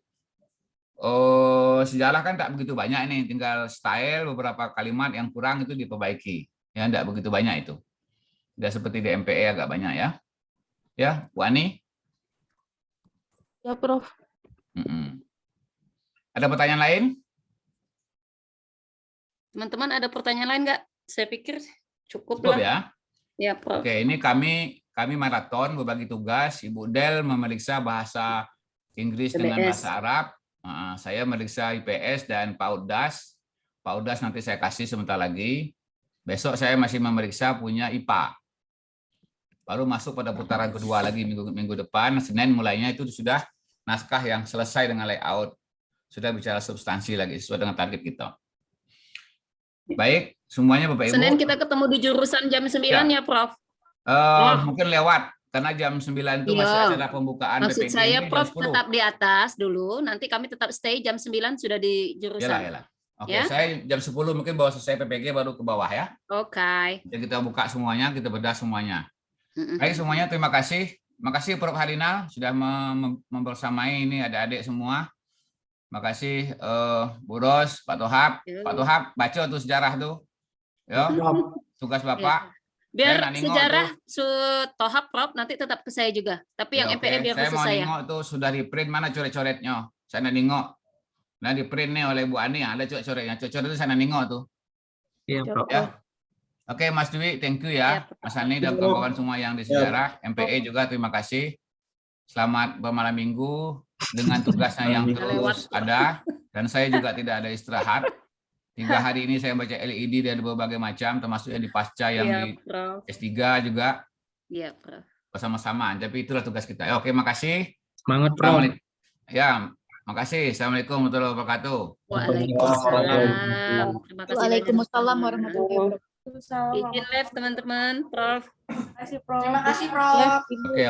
sejarah kan tak begitu banyak nih, tinggal style beberapa kalimat yang kurang itu diperbaiki. Ya, tidak begitu banyak itu. Tidak seperti di MPE agak banyak ya. Ya, Bu Ani? Ya, Prof. Ada pertanyaan lain? Teman-teman ada pertanyaan lain nggak? Saya pikir cukup lah. Ya. Ya, Prof. Oke, ini kami maraton berbagi tugas. Ibu Del memeriksa bahasa Inggris dengan bahasa Arab. Saya meriksa IPS dan PAUDAS. PAUDAS nanti saya kasih sebentar lagi. Besok saya masih memeriksa punya IPA. Baru masuk pada putaran kedua lagi minggu depan. Senin mulainya itu sudah naskah yang selesai dengan layout. Sudah bicara substansi lagi sesuai dengan target kita. Baik, semuanya Bapak Ibu. Senin kita ketemu di jurusan jam 9 ya, Prof. Mungkin lewat karena jam 9 itu masih Iya. ada pembukaan Maksud PPG saya ini jam Prof 10. tetap di atas dulu, nanti kami tetap stay jam 9 sudah di jurusan. Yalah. Oke, Ya. saya jam 10 mungkin bawa selesai PPG baru ke bawah ya. Oke. Jadi kita buka semuanya, kita bedah semuanya. Mm-mm. Baik semuanya, terima kasih. Makasih Prof Harinal sudah membersamai ini adik-adik semua. Makasih Bu Ros, Pak Tohab. Ya. Pak Tohab baca tuh sejarah tuh. Ya, tugas Bapak. Biar Saya nak nengok sejarah Tohab Prof nanti tetap ke saya juga. Tapi yang Ya, oke. MPE biar Saya khusus mau saya. nengok tuh sudah di print mana coret-coretnya. Saya nak nengok. Nah di print nih oleh Bu Ani ada coret-coretnya. Coret itu saya nak nengok tuh. Iya, Prof. Ya. Oke Mas Dwi, thank you ya. Mas Ani dan kawan-kawan semua yang di sejarah. MPE juga terima kasih. Selamat bermalam minggu dengan tugasnya yang terus ada. Dan saya juga tidak ada istirahat. 3 hari ini saya baca LED dari berbagai macam, termasuk yang di pasca yang Iya, di Prof. S3 juga. Iya, Prof. Bersama-sama. Tapi itulah tugas kita. Ya, oke, makasih. Semangat, Prof. Ya, makasih. Assalamualaikum warahmatullahi wabarakatuh. Waalaikumsalam. Terima kasih. Waalaikumsalam warahmatullahi wabarakatuh. Izin live teman-teman, Prof. Terima kasih, Prof. Oke.